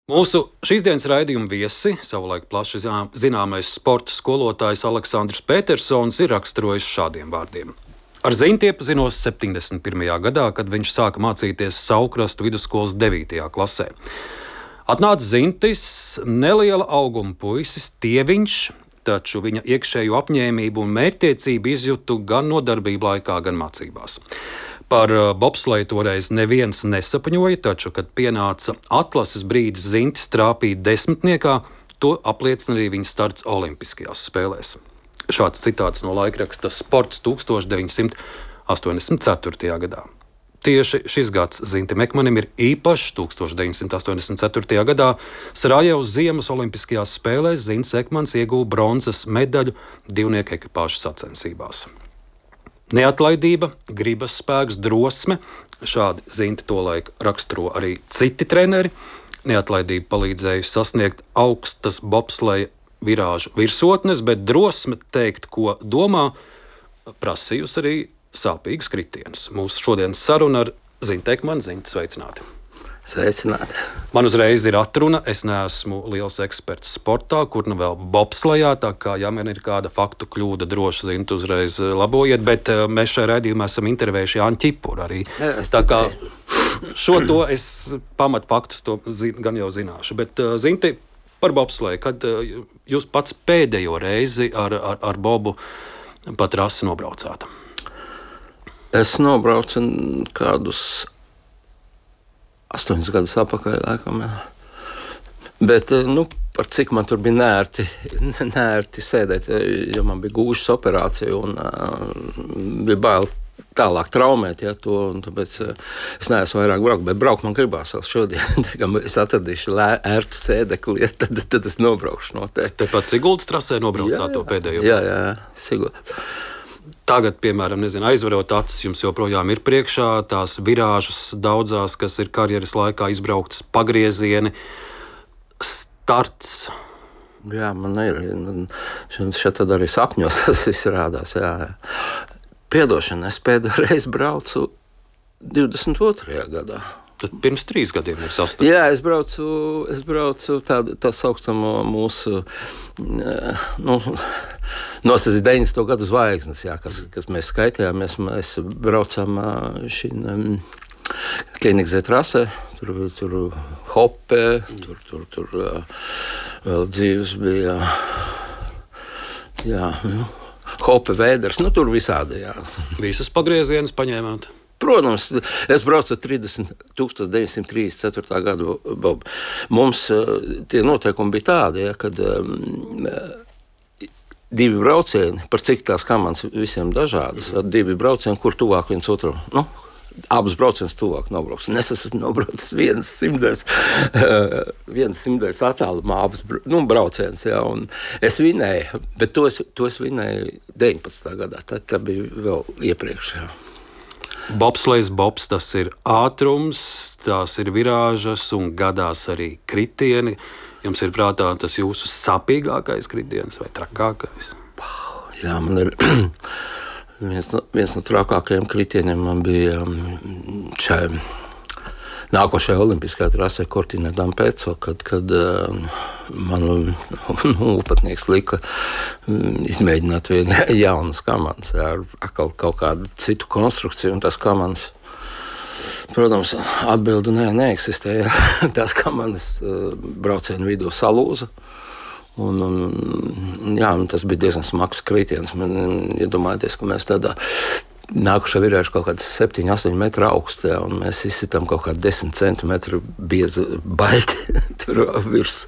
Mūsu šīsdienas raidījuma viesi, savulaik plaši zināmais sporta skolotājs Aleksandrs Petersons ir raksturojis šādiem vārdiem. Ar Zinti iepazinos 71. gadā, kad viņš sāka mācīties Saulkrastu vidusskolas 9. klasē. Atnāca Zintis, neliela auguma puisis, tieviņš, taču viņa iekšējo apņēmību un mērķtiecību izjūtu gan nodarbību laikā, gan mācībās. Par bobsleju toreiz neviens nesapņoja, taču, kad pienāca atlases brīdis Zintis trāpīt desmitniekā, to apliecina arī viņa starts Olimpiskajās spēlēs. Šāds citāts no laikraksta Sports 1984. gadā. Tieši šis gads Zintim Ekmanim ir īpašs. 1984. gadā Sarajevas ziemas Olimpiskajās spēlēs Zintis Ekmans ieguva bronzas medaļu divnieku ekipāžu sacensībās. Neatlaidība, gribas spēks, drosme - šādi Zinti tolaik raksturo arī citi treneri. Neatlaidība palīdzējusi sasniegt augstas bobsleja virāžu virsotnes, bet drosme teikt, ko domā, prasījusi arī sāpīgus kritienus. Mūsu šodienas saruna ar Zinti Ekmanu. Zinti, sveicināti! Sveicināti! Man uzreiz ir atruna, es neesmu liels eksperts sportā, kur nu vēl bobslejā, tā kā, ja man ir kāda faktu kļūda, droši Zinti uzreiz labojiet, bet mēs šajā raidījumā esam intervējuši Jāņu Ķipuru arī. Tā kā šo to es pamatfaktus to gan jau zināšu, bet Zinti, par bobsleju, kad jūs pats pēdējo reizi ar bobu pa trasi nobraucāt? Es nobraucu kādus 8 gadus atpakaļ, laikam. Bet, par cik man tur bija nērti sēdēt, jo man bija gūžas operācija un bija bail tālāk traumēt, ja, to, un tāpēc es neesmu vairāk braukt, bet braukt man gribās vēl šodien. Es atradīšu ērtu sēdekli, tad es nobraukšu noteikti. Tepat Siguldas trasē nobraucāt to pēdējo? Jā, Siguldas. Tagad, piemēram, aizvarot acis, jums joprojām ir priekšā tās virāžas daudzās, kas ir karjeras laikā izbrauktas pagriezieni, starts. Jā, man ir. Šeit tad arī sapņos tas viss rādās. Jā. Piedošana, es pēdējo reizi braucu 22. gadā. Tad pirms 3 gadiem ir sastāvs. Jā, es braucu tā saucamo mūsu, nosacīt 90. gadu zvaigznes, jā, kas mēs skaitījāmies. Mēs braucām šī Kenigzē trasē, tur Hoppe, tur vēl dzīves bija, jā, Hoppe, Vēders, tur visādi, jā. Visas pagriezienus paņēmāt? Protams, es braucu 1934. gadu bobu. Mums tie noteikumi bija tādi, ja, kad 2 braucieni, par cik tās komandas visiem dažādas, 2 braucieni, kur tuvāk viens otru, abas brauciens tuvāk nobrauks. Es esmu nobraucis viens simtais attālumā abas brauciens, ja, un es vinēju, bet to es vinēju 19. gadā, tā bija vēl iepriekš, jā. Bobslejs, tas ir ātrums, tās ir virāžas un gadās arī kritieni. Jums ir prātā tas jūsu sapīgākais kritiens vai trakākais? Jā, man ir viens no trakākajiem kritieniem man bija šai nākošajā olimpiskajā trasē Cortina d'Ampezzo, kad man upatnieks lika izmēģināt vienu jaunas komandas ar kaut kādu citu konstrukciju, un tās komandas, protams, atbildi neeksistēja. Tās komandas braucienu vidū salūza, un tas bija diezgan smags kritiens. Man iedomājieties, ka mēs tādā nākušā virāža kaut kāds 7-8 metru augstā, un mēs izsitām kaut kādu 10 centimetru biezu baļķi. Tur virs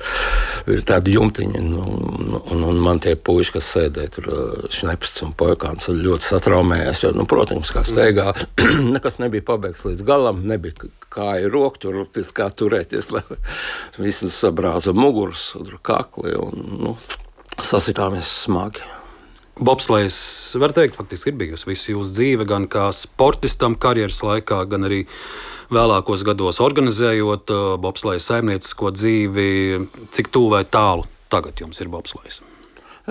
ir tādi jumtiņi, un man tie puiši, kas sēdēja tur, Šnepsts un Poikāns, ļoti satraumējās, jo, protams, kā steigā, nekas nebija pabeigts līdz galam, nebija kāja roka, tur kā turēties, lai visus sabrāza muguras, kakli, un sasitāmies smagi. Bobslejs, var teikt, faktiski ir bijusi visu jūsu dzīve, gan kā sportistam karjeras laikā, gan arī vēlākos gados organizējot bobsleja saimniecisko dzīvi. Cik tuvu vai tālu tagad jums ir bobslejs?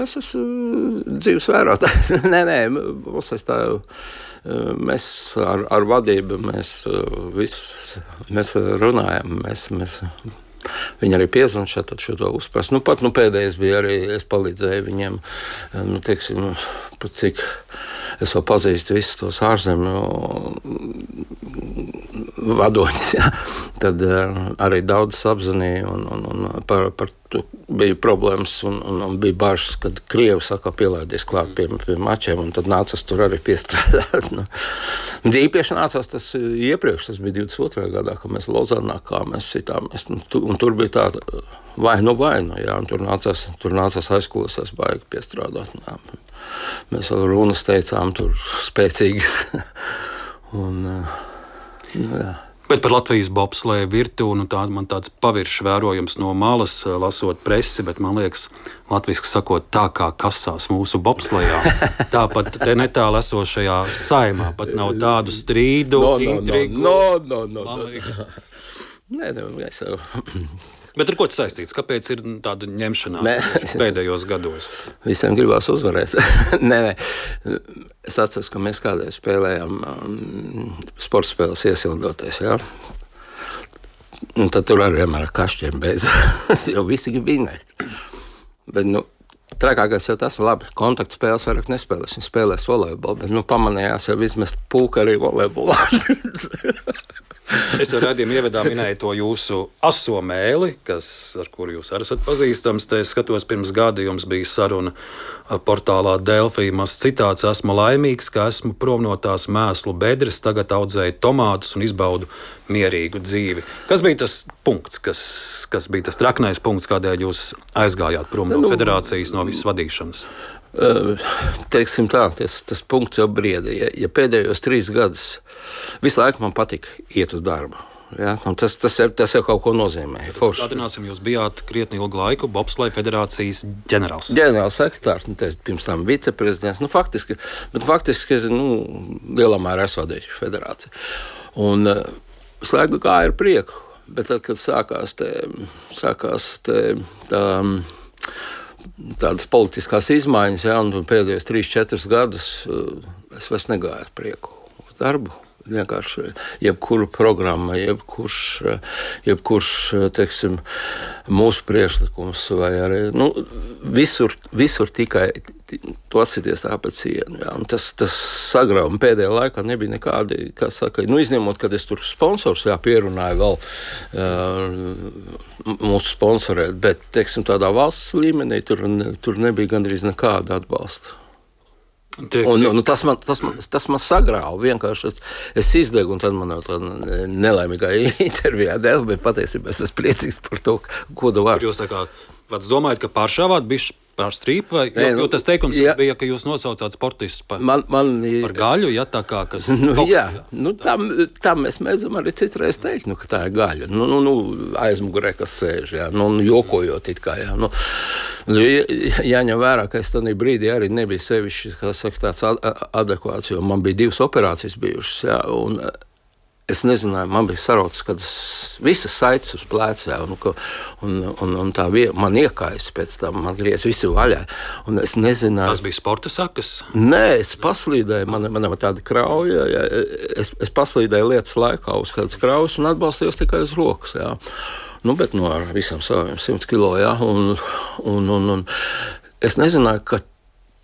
Es esmu dzīves vērotājs. Nē, bobslejs tā jau. Mēs ar vadību, mēs runājam, mēs Viņi arī piezvan šo to uzprast. Pat pēdējais bija arī, es palīdzēju viņiem, teiksim, cik es vēl pazīstu visus tos ārzemju vadoņus, ja. Tad arī daudz apzinīja un par to bija problēmas un bija bažas, kad Krievi saka pielaidies klāt pie mačiem, un tad nācās tur arī piestrādāt. Īpaši nācās tas iepriekš, tas bija 22. gadā, kad mēs Lozanā, kā mēs sitāmies, un tur bija tāda vainu, jā, un tur nācās aizkulisēs baigi piestrādāt. Jā. Mēs vēl runas teicām tur spēcīgas. Jā. Bet par Latvijas bobsleja virtuvi, man tāds paviršs vērojums no malas, lasot presi, bet man liekas, latviski sakot, tā kā kasās mūsu bobslejā, tāpat te netālu esošajā Saeimā pat nav tādu strīdu, intrigu. Man liekas. Nē, es jau... Bet ar ko tas saistīts? Kāpēc ir tāda ņemšanās pēdējos gados? Visiem gribās uzvarēt. Nē. Es atceros, ka mēs kādreiz spēlējām sporta spēles iesildoties. Ja? Un tad tur arī vienmēr ar kašķiem beidzās, jo visi grib vinēt. Bet, trakākais jau tas ir labi. Kontaktspēles vairāk nespēlēs. Viņi spēlēs volejbolu, bet pamanījās jau izmest pūku arī volejbolā. Es ar raidījumu ievadā minēju to jūsu aso mēli, ar kuru jūs arī esat pazīstams. Te es skatos, pirms gada jums bija saruna portālā Delfī. Mazs citāts: esmu laimīgs, ka esmu prom no tās mēslu bedres, tagad audzēju tomātus un izbaudu mierīgu dzīvi. Kas bija tas punkts, kas bija tas traknais punkts, kādēļ jūs aizgājāt prom no federācijas, no visas vadīšanas? Teiksim tā, tas punkts jau brieda. Ja pēdējos 3 gadus visu laiku man patika iet uz darbu. Ja? Tas jau kaut ko nozīmē. Atgādināsim, jūs bijāt krietni ilgu laiku bobsleja federācijas ģenerāls. Ģenerālsekretārs, pirms tam viceprezidents. Faktiski lielā mērā es vadīju federāciju. Un slēgu gāja ar prieku. Bet tad, kad sākās tādas politiskās izmaiņas, ja, un pēdējos 3-4 gadus es vairs negāju ar prieku uz darbu. Vienkārši jebkura programma, jebkurš teiksim, mūsu priekšlikums vai arī visur tikai to atsities tā pēc cienu. Ja. Tas sagrauj. Pēdējā laikā nebija nekādi, kā saka, izņemot, kad es tur sponsors pierunāju vēl mūsu sponsorēt, bet, teiksim, tādā valsts līmenī tur nebija gandrīz nekāda atbalsta. Tas man sagrāva. Vienkārši es izdegu, un tad man jau tā nelaimīgā intervijā dēļ, bet patiesībā es esmu priecīgs par to, ko tu vari. Jūs tā kā domājat, ka pāršāvāt bišķi pār strīpu, vai jo tas teikums bija, ka jūs nosaucāt sportistus par gaļu, ja tā kā, kas... Tā mēs mēdzam arī citreiz teikt, ka tā ir gaļa. Aizmugurē, kas sēž, ja, jokojot it kā, ja. Jāņem vērā, ka es tādā brīdī arī nebija sevišķi, kā saka, tāds adekvāts, jo man bija 2 operācijas bijušas, ja, un es nezināju, man bija saraucis, kad visas saites uz plēcē, un tā man iekājas pēc tam, man griez visi vaļā, un es nezināju... Tas bija sporta sakas? Nē, es paslīdēju, man tāda krauja, ja, es paslīdēju lietas laikā uz kādas kraujas un atbalstījos tikai uz rokas, jā. Bet ar visam saviem 100 kilo, jā, un es nezināju, ka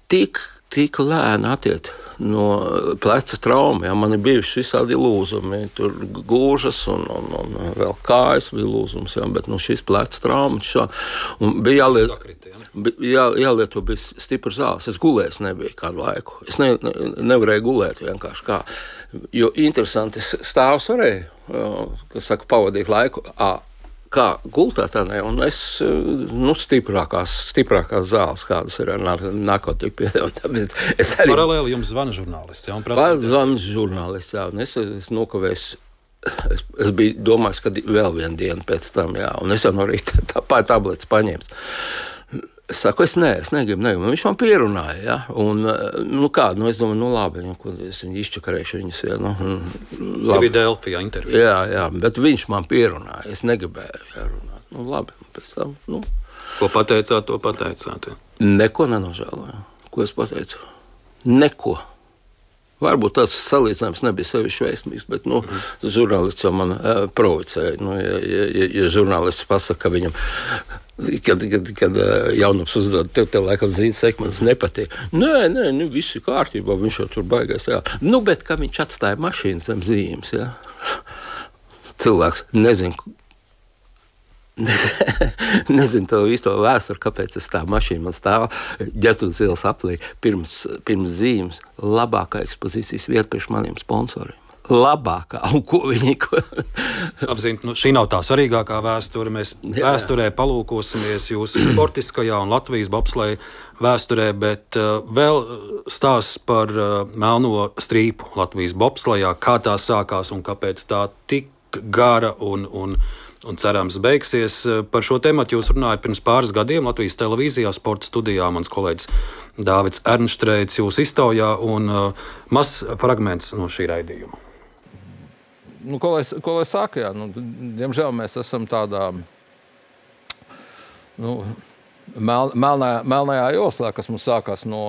tik lēni attiet no pleca trauma. Ja, man ir bijuši visādi lūzumi, tur gūžas un vēl kājas bija lūzums, ja, bet šis pleca traumas bija jālieto bija stiprs zāles. Es gulējis nebiju kādu laiku. Es nevarēju gulēt vienkārši kā. Jo interesanti stāvs varēju, kas saka, pavadīt laiku kā gultā tādā, un es stiprākās zāles, kādas ir ar narkotiku piedāvājumu. Paralēli jums zvana žurnālists, jā? Zvana žurnālists, jā, un es nokavējos. Es biju domājis, ka vēl vienu dienu pēc tam, jā, un es jau no rīta tabletes paņēmu. Es saku, es negribu. Viņš man pierunāja, ja, un, es domāju, labi, es viņu izčakarēšu viņas, ja, labi. Bija Delfijā intervija. Jā, bet viņš man pierunāja, es negribēju runāt. Labi, pēc tam, Ko pateicāt, to pateicāt, ja? Neko nenožēloju. Ko es pateicu? Neko. Varbūt tāds salīdzinājums nebija sevišķi veiksmīgs, bet žurnālists jau man provocēja. Ja žurnālists pasaka, ka viņam, kad jaunums uzdod, tev laikam zīmes sekmens nepatīk. Nē, viss ir kārtībā, viņš jau tur baigās. Jā. Bet kā viņš atstāja mašīnu zem zīmes, jā. Cilvēks nezinu to īsto vēsturi, kāpēc es tā mašīna man stāv Ģertrūdas ielas aplī pirms zīmes. Labākā ekspozīcijas vieta priekš maniem sponsoriem. Labākā, un ko viņi... Apzīt, šī nav tā svarīgākā vēsture. Mēs vēsturē palūkosimies jūsu sportiskajā un Latvijas bobsleja vēsturē, bet vēl stāsts par melno strīpu Latvijas bobslejā, kā tā sākās un kāpēc tā tik gara un cerams beigsies. Par šo tematu jūs runājat pirms pāris gadiem Latvijas televīzijā, sporta studijā. Mans kolēģis Dāvids Ernštreits jūs iztaujā un mazs fragments no šī raidījuma. Ko lai saka, jā, diemžēl mēs esam tādā melnajā joslā, kas mums sākās no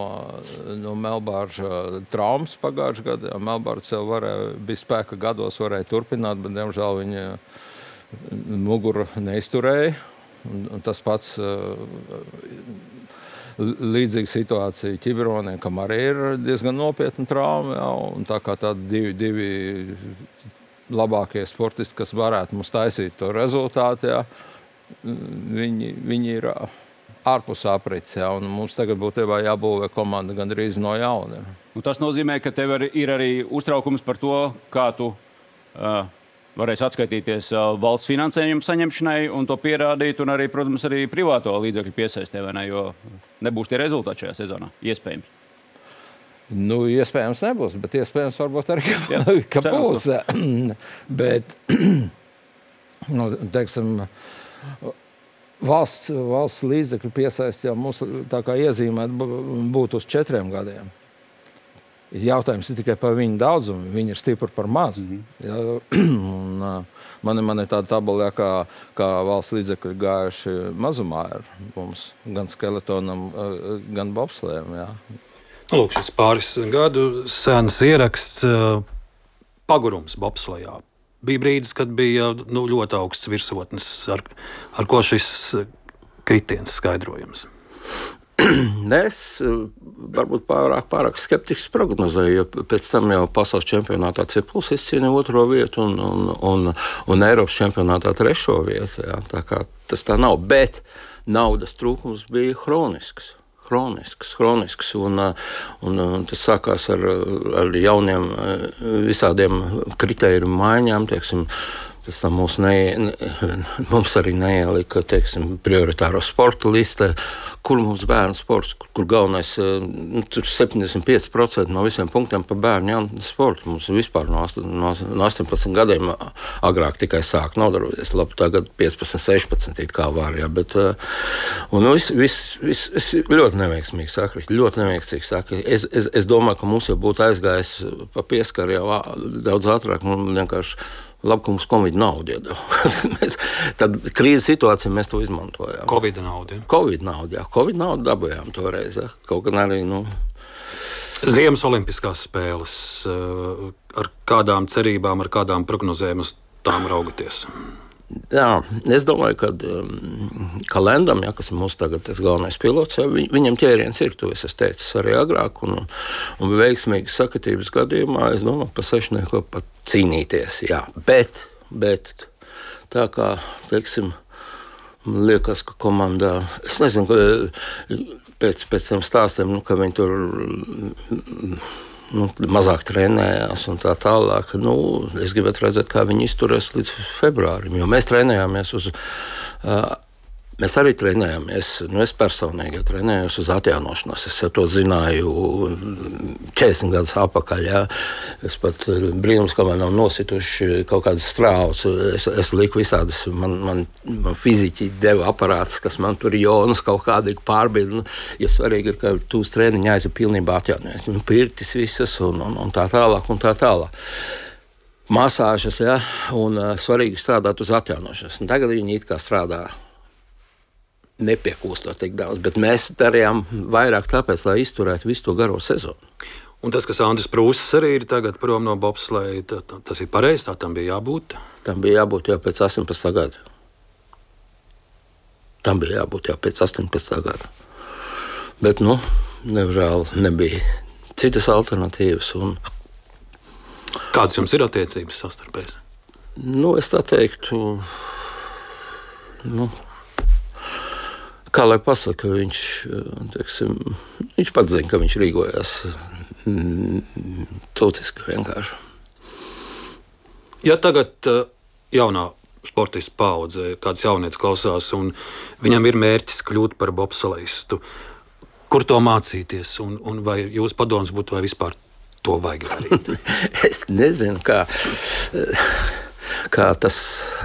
Melbārža traumas pagājušajā gadā. Melbārdze jau bija spēka gados, varēja turpināt, bet diemžēl viņa muguru neizturēja. Un tas pats līdzīga situācija Ķiberonē, kam arī ir diezgan nopietna trauma. Jā, un tā kā tādi divi labākie sportisti, kas varētu mums taisīt to rezultātu, jā, viņi ir ārpus aprits, jā, un mums tagad būtībā jābūvē komanda gandrīz no jauna. Un tas nozīmē, ka tev ir arī uztraukums par to, kā tu varēsi atskaitīties valsts finansējumu saņemšanai un to pierādīt, un arī, protams, arī privāto līdzekļu piesaistē, vai ne, jo nebūs tie rezultāti šajā sezonā, iespējams. Iespējams nebūs, bet iespējams varbūt arī, ka būs. Bet, teiksim, valsts līdzekļu piesaist jau mums tā kā iezīmēt būtu uz 4 gadiem. Jautājums ir tikai par viņu daudzumu. Viņi ir stipri par maz. Man ir tāda tabula, kā valsts līdzekļi gājuši mazumā ir mums, gan skeletonam, gan bobslējam, jā. Lūk, šis pāris gadu sens ieraksts pagurums bobslejā. Bija brīdis, kad bija ļoti augsts virsotnes, ar ko šis kritiens skaidrojams. Es varbūt pārāk skeptiski prognozēju, jo pēc tam jau pasaules čempionātā Ciprus izcīnīja 2. vietu un Eiropas čempionātā 3. vietu. Jā. Tā kā tas tā nav, bet naudas trūkums bija hronisks. Un tas sākās ar jauniem visādiem kritēriju maiņām, teiksim, tas mums arī neielika, teiksim, prioritāro sporta listē, kur mums bērnu sports, kur galvenais, tur 75% no visiem punktiem par bērnu jaunu sportu. Mums vispār no 18 gadiem agrāk tikai sāk nodarboties. Labi, tagad 15, 16 it kā var, jā, bet viss ļoti neveiksmīgi sakrit, Es domāju, ka mums jau būtu aizgājis pa pieskaru jau daudz ātrāk, vienkārši labi, ka mums Covid naudu iedeva. Tad krīzes situācijā mēs to izmantojām. Covid naudu. Covid naudu dabujām toreiz. Ja. Kaut gan arī, Ziemas olimpiskās spēles. Ar kādām cerībām, ar kādām prognozēm uz tām raugaties? Jā, es domāju, ka Lendam, kas ir mūsu tagad galvenais pilots, viņam ķēriens ir, to es teicu arī agrāk, un veiksmīgi sakatības gadījumā, es domāju, pa sešnieku pat cīnīties, jā. Bet tā kā, teiksim, liekas, ka komandā, es nezinu, pēc tiem stāstiem, ka viņi tur mazāk trenējās un tā tālāk. Es gribētu redzēt, kā viņi izturēs līdz februārim, jo mēs trenējāmies mēs arī trenējāmies, es personīgi trenējos uz atjaunošanos. Es jau to zināju 40 gadus atpakaļ. Jā. Es pat brīnums, ka man nav nosituši kaut kādas strāvas. Es liku visādas, man fiziķi deva aparātus, kas man tur jonas kaut kādīgi pārbīda. Ja svarīgi ir, ka tu uz treniņu aiziet pilnībā atjaunoties. Pirtis visas un tā tālāk un tā tālāk. Masāžas, jā, un svarīgi strādāt uz atjaunošanos. Un tagad viņi it kā strādā nepiekūstot tik daudz, bet mēs darījām vairāk tāpēc, lai izturētu visu to garo sezonu. Un tas, kas Andris Prūsis arī ir tagad prom no bobsleja, tas ir pareizi, tā tam bija jābūt? Tam bija jābūt jau pēc 18. gada. Tam bija jābūt jau pēc 18. gada. Bet, nežēl nebija citas alternatīvas. Kādas jums ir attiecības savstarpējas? Es tā teiktu, kā lai pasaka, viņš pats zina, ka viņš rīkojās tūciski vienkārši. Ja tagad jaunā sportista paudze, kāds jaunietis klausās, un viņam ir mērķis kļūt par bobsleistu, kur to mācīties, un vai jūs padoms būtu, vai vispār to vajag darīt? Es nezinu, kā tas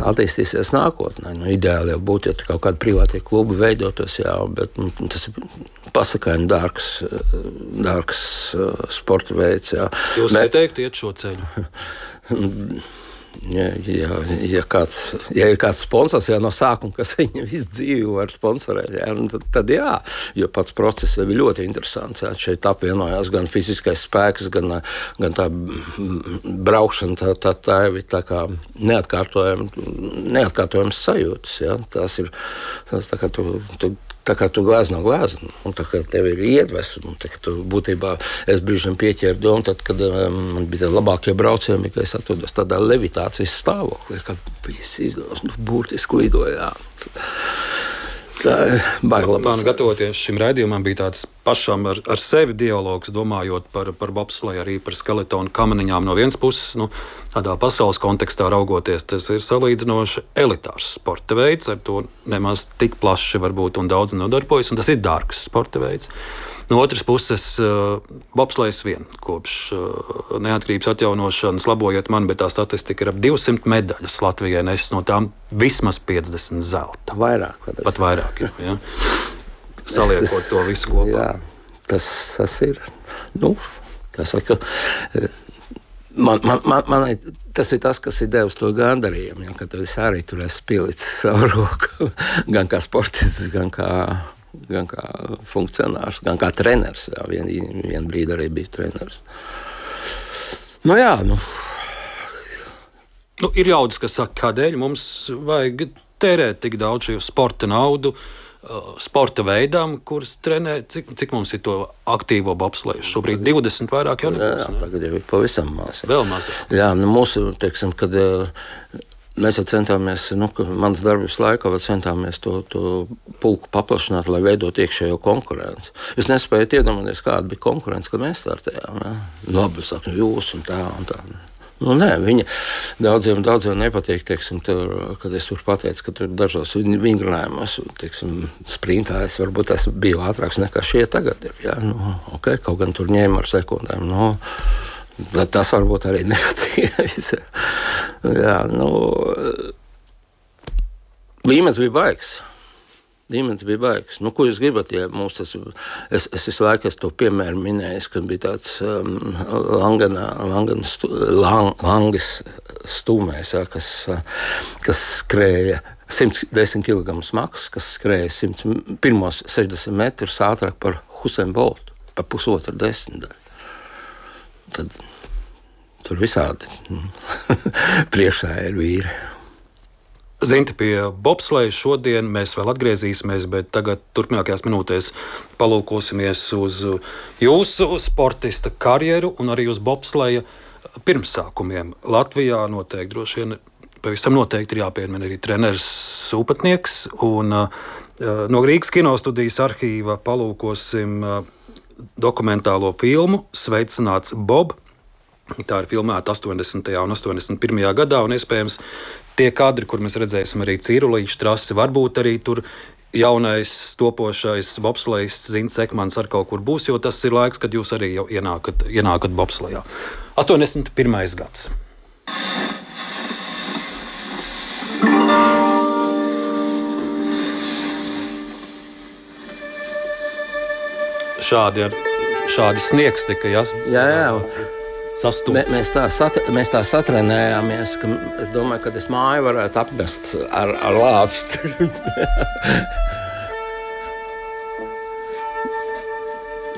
attīstīsies nākotnē. Ideāli jau būtu, ja kaut kāda privātie klubi veidotos, bet tas ir pasakaini dārgs sporta veids. Jā. Jūs neteiktu iet šo ceļu? Ja ir kāds sponsors jau no sākuma, kas viņu visu dzīvi var sponsorēt, tad jā, jo pats process jau ir ļoti interesants. Jā. Šeit apvienojās gan fiziskais spēks, gan tā braukšana, tā ir tā kā neatkārtojams sajūtas. Jā. Tas tā kā tā kā tu glēzi no glēza, un tā kā tev ir iedvesma, tā kā tu būtībā, es brīžam pieķēru domu, tad, kad man bija labākie braucieni, ka es atrodos tādā levitācijas stāvoklī, ka viss izdevās, burtiski lidojā. Tā ir baila. Man gatavoties šim raidījumam bija tāds pašam ar sevi dialogs, domājot par bobsleju, arī par skeletonu kamaniņām no vienas puses. Tādā pasaules kontekstā raugoties, tas ir salīdzinoši elitārs sporta veids, ar to nemaz tik plaši varbūt un daudz nodarbojas, un tas ir dārgs sporta veids. No otras puses, bobslejs vien kopš neatkarības atjaunošanas, labojiet man, bet tā statistika ir ap 200 medaļas Latvijai nes, no tām vismaz 50 zelta. Vairāk. Pat vairāk, jā. Saliekot to visu kopā. Jā, tas ir. Tas tas ir tas, kas ir devis to gandarījumu, ka tu arī tur esi pielicis savu roku, gan kā sportists, gan kā funkcionārs, gan kā treneris. Jā, vien brīdi arī bija treneris. Ir ļaudis, kas saka, kādēļ mums vajag tērēt tik daudz šo sporta naudu, sporta veidām, kuras trenē, cik mums ir to aktīvo bobsleju? Šobrīd 20 vairāk jau nebūs. Jā, tagad jau ir pavisam maz. Vēl mazāk. Jā, mūsu, teiksim, kad mēs jau centāmies, mans darbības laikā centāmies to pulku paplašināt, lai veidot iekšējo konkurenci. Jūs nespējat iedomāties, kāda bija konkurence, kad mēs startējām. Ja? Labi, saka, jūs un tā. Nē, viņa daudziem nepatīk, teiksim, kad es tur pateicu, ka tur dažos vingrinājumos, teiksim, sprintājs, varbūt tas bija ātrāks nekā šie tagad ir. Ja? Kaut gan tur ņēma ar sekundēm. Tas varbūt arī nepatīk. Jā, līmenis bija baigs. Ko jūs gribat? Ja es visu laiku to piemēru minēju, kad bija tāds Langas stūmējs, ja, kas skrēja 110 kg smags, kas skrēja pirmos 60 metrus ātrāk par Huseinu Boltu, par pusotru desmitdaļu. Tad tur visādi priekšā ir vīri. Zinti, pie bobsleja šodien mēs vēl atgriezīsimies, bet tagad turpmākajās minūtēs palūkosimies uz jūsu sportista karjeru un arī uz bobsleja pirmsākumiem. Latvijā noteikti, droši vien, pavisam noteikti ir jāpiemina arī treneris Upatnieks, un no Rīgas kinostudijas arhīva palūkosim dokumentālo filmu Sveicināts Bob. Tā ir filmēta 80. un 81. gadā, un iespējams tie kadri, kur mēs redzēsim arī Cīrulīša trasi, varbūt arī tur jaunais topošais bobslejs Zints Ekmans ar kaut kur būs, jo tas ir laiks, kad jūs arī jau ienākat bobslejā. 81. gads. Šādi sniegs tika, ja? Jā. Sastūts. Mēs tā satrenējāmies, ka es domāju, ka es māju varētu apmest ar lāpstu.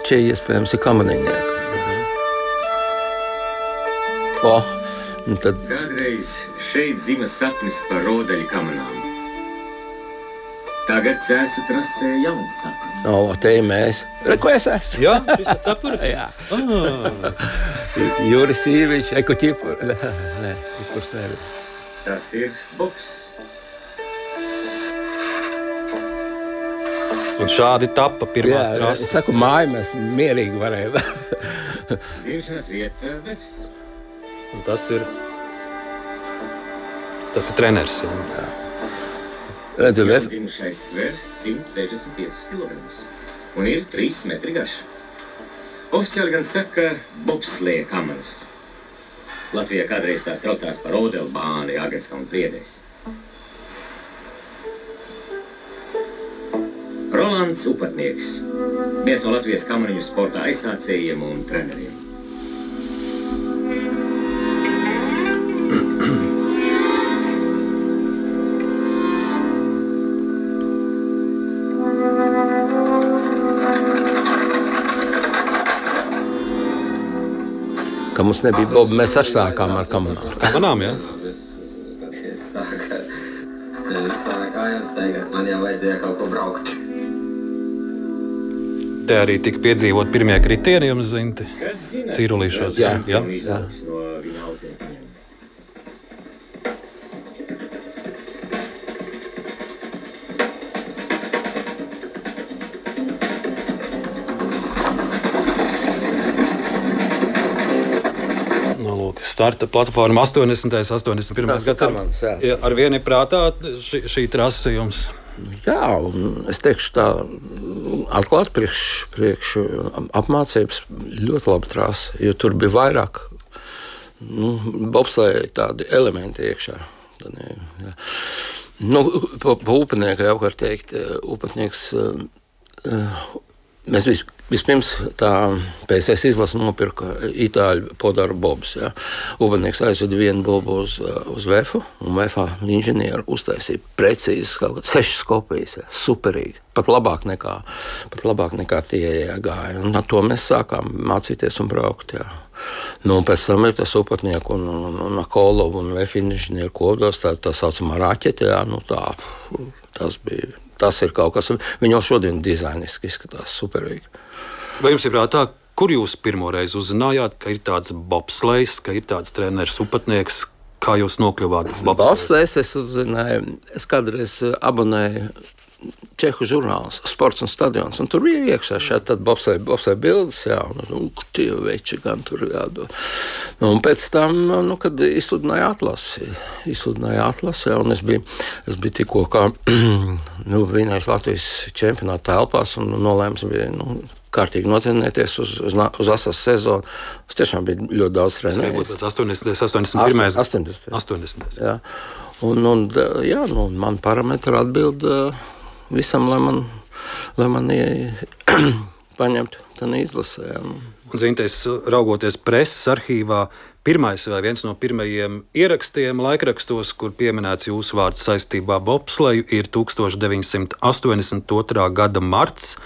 Šie iespējams ir kamaniņnieki. Tad... Kādreiz šeit dzima sapnis par rodeļu kamanām. Tagad Cēsu trasē jauns sapnis. Te mēs. Ko es esmu? Jā, šis ir cepuri? Jā. Juris Īvičs, Ķipur. Nē, Ķipurs nevi. Tas ir bobs. Un šādi tapa pirmās trases. Es saku, māju mēs mierīgi varējām. Dzimšanas vieta Vefs. Un tas ir treneris. Jā. Redzu, Dzimušais sver 165 kg un ir 3 metri garš. Oficiāli gan saka bobslēja kamanas. Latvijā kādreiz tās traucās par Odelu bāni, Agenskalnu un Priedēs. Rolands Upatnieks, viens no Latvijas kamariņu sporta aizsācējiem un treneriem. ka mums nebija boba, mēs atsākām ar kamanām. Kamanām, jā? Es sāku vispār kājām staigāt, man jau vajadzēja kaut ko braukt. Te arī tika piedzīvot pirmie kritieni, jums zinti, cīrulīšos. Jā. Starta platforma 80. 81. gads. Ar vienu ir prātā šī trase jums? Jā, un es teikšu tā, atklāt priekš apmācības ļoti laba trase, jo tur bija vairāk bobslēja tādi elementi iekšā. Tad, jā. Pa upenieka jau var teikt, upatnieks, mēs vispirms tā PSS izlase nopirka itāļu podaru bobus. Ja. Upenieks aizveda vienu bobu uz Vefu, un Vefā inženieri uztaisīja precīzi kaut kādas 6 kopijas. Ja. Superīgi. Pat labāk nekā tie gāja. Un ar to mēs sākām mācīties un braukt. Ja. Nu, pēc tam ir tas upatnieku un Akolovu un Vefa inženieru kodos, tā saucamā raķete. Ja. Nu, tas ir kaut kas, viņi jau šodien dizainiski izskatās superīgi. Vai jums ir prātā, kur jūs pirmoreiz uzzinājāt, ka ir tāds bobslejs, ka ir tāds treneris upatnieks, kā jūs nokļuvāt bobslejs? Es uzzināju, es kādreiz abonēju Čehu žurnāls, Sports un stadions, un tur bija iekšā šādi bobslēja bildes, jā, un tie veči gan tur jādod. Un pēc tam, kad izsludināja atlasi, jā, un es biju tikko kā vienais Latvijas čempionāta telpās, un nolēms bija, kārtīgi notrenēties uz asas sezonu. Es tiešām biju ļoti daudz trenējies. Tas bija 81. 80. Jā. Un man parametri atbild visam, lai man paņemtu tādā izlasē. Un zinties, raugoties preses arhīvā, pirmais vai viens no pirmajiem ierakstiem laikrakstos, kur pieminēts jūsu vārds saistībā bobsleju, ir 1982. gada marts.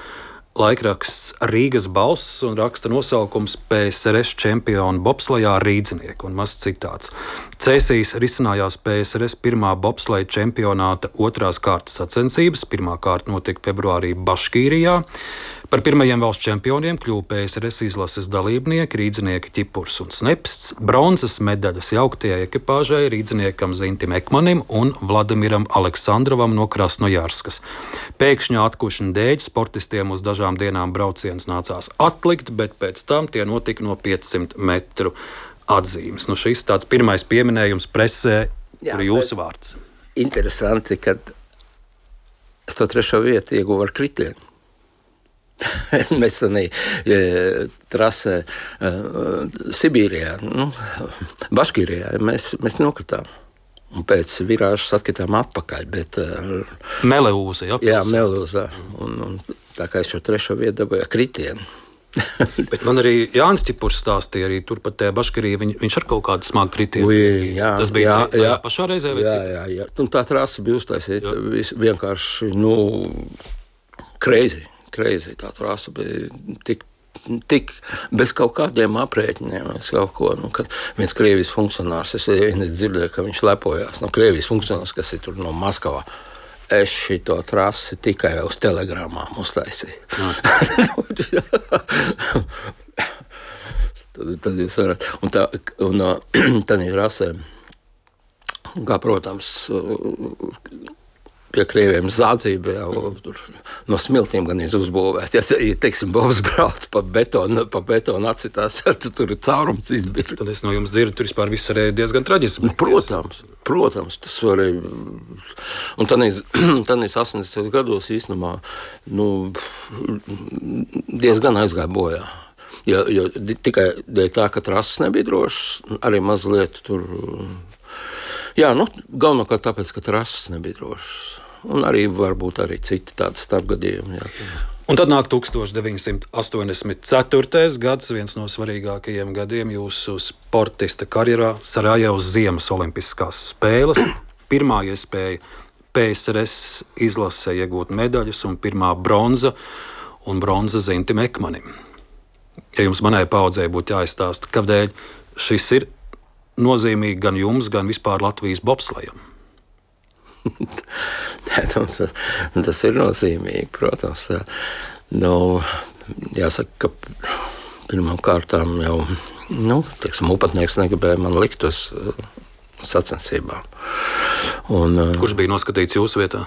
Laikraksts Rīgas balss un raksta nosaukums PSRS čempionu bobslejā Rīdzinieki un mazs citāts. Cēsīs risinājās PSRS pirmā bobsleja čempionāta 2. kārtas sacensības. Pirmā kārta notika februārī Baškīrijā. Par pirmajiem valsts čempioniem kļuva PSRS izlases dalībnieki Rīdzinieki Ķipurs un Snepsts. Bronzas medaļas jauktajai ekipāžai Rīdziniekam Zintim Ekmanim un Vladimiram Aleksandrovam no Krasnojarskas. Pēkšņā atkušana dēļ sportistiem uz dažām dienām braucienus nācās atlikt, bet pēc tam tie notika no 500 metru atzīmes. Šis tāds pirmais pieminējums presē, kur ir jūsu vārds. Interesanti, kad es to 3. vietu ieguvu ar kritienu. Mēs tādā trasē Sibīrijā, Baškīrijā, mēs nokritām. Un pēc virāžas atkritām atpakaļ. Meleūza, jā? Jā, Meleūzā. Un tā kā es šo 3. vietu dabūju kritienu. Bet man arī Jānis Ķipurs stāstīja, arī turpat tajā Baškīrijā, viņš ar kaut kādu smagu kritienu. Tas bija tajā pašā reizē? Jā. Un tā trasa bija uztaisīta vienkārši, crazy. Tā trasa bija tik tik bez kaut kādiem aprēķiniem, kaut ko, kad viens Krievijas funkcionārs, es dzirdēju, ka viņš lepojās no Krievijas funkcionārs, kas ir tur no Maskavā. Es šito trasi tikai uz telegramām uztaisīju. Tad jūs varat. Un tad ir rasē, kā, protams, pie Krieviem zādzība jau no smiltīm gan uzbūvēt. Ja teiksim, Bobs brauc pa betonu atcitās, tad tur ir caurums izbirkt. Tad es no jums dzirdu, tur vispār viss arī diezgan traģiski. Protams, tas varēja. Un tādīs 80. gados īstenībā diezgan aizgāja bojā. Jo tikai tā, ka trases nebija drošas, arī mazliet tur. Jā, galvenokārt tāpēc, ka trases nebija drošas. Un arī varbūt arī citi tādi starpgadījumi. Jā. Un tad nāk 1984. gads, viens no svarīgākajiem gadiem jūsu sportista karjerā - Sarajevas Ziemas olimpiskās spēles. Pirmā iespēja PSRS izlasē iegūt medaļas un pirmā bronza Zintim Ekmanim. Ja jums manai paudzei būtu jāizstāsta, kādēļ šis ir nozīmīgi gan jums, gan vispār Latvijas bobslejam? Tas ir nozīmīgi, protams. Jāsaka, ka pirmām kārtām jau upatnieks negribēja man likt uz sacensībām. Kurš bija noskatīts jūsu vietā?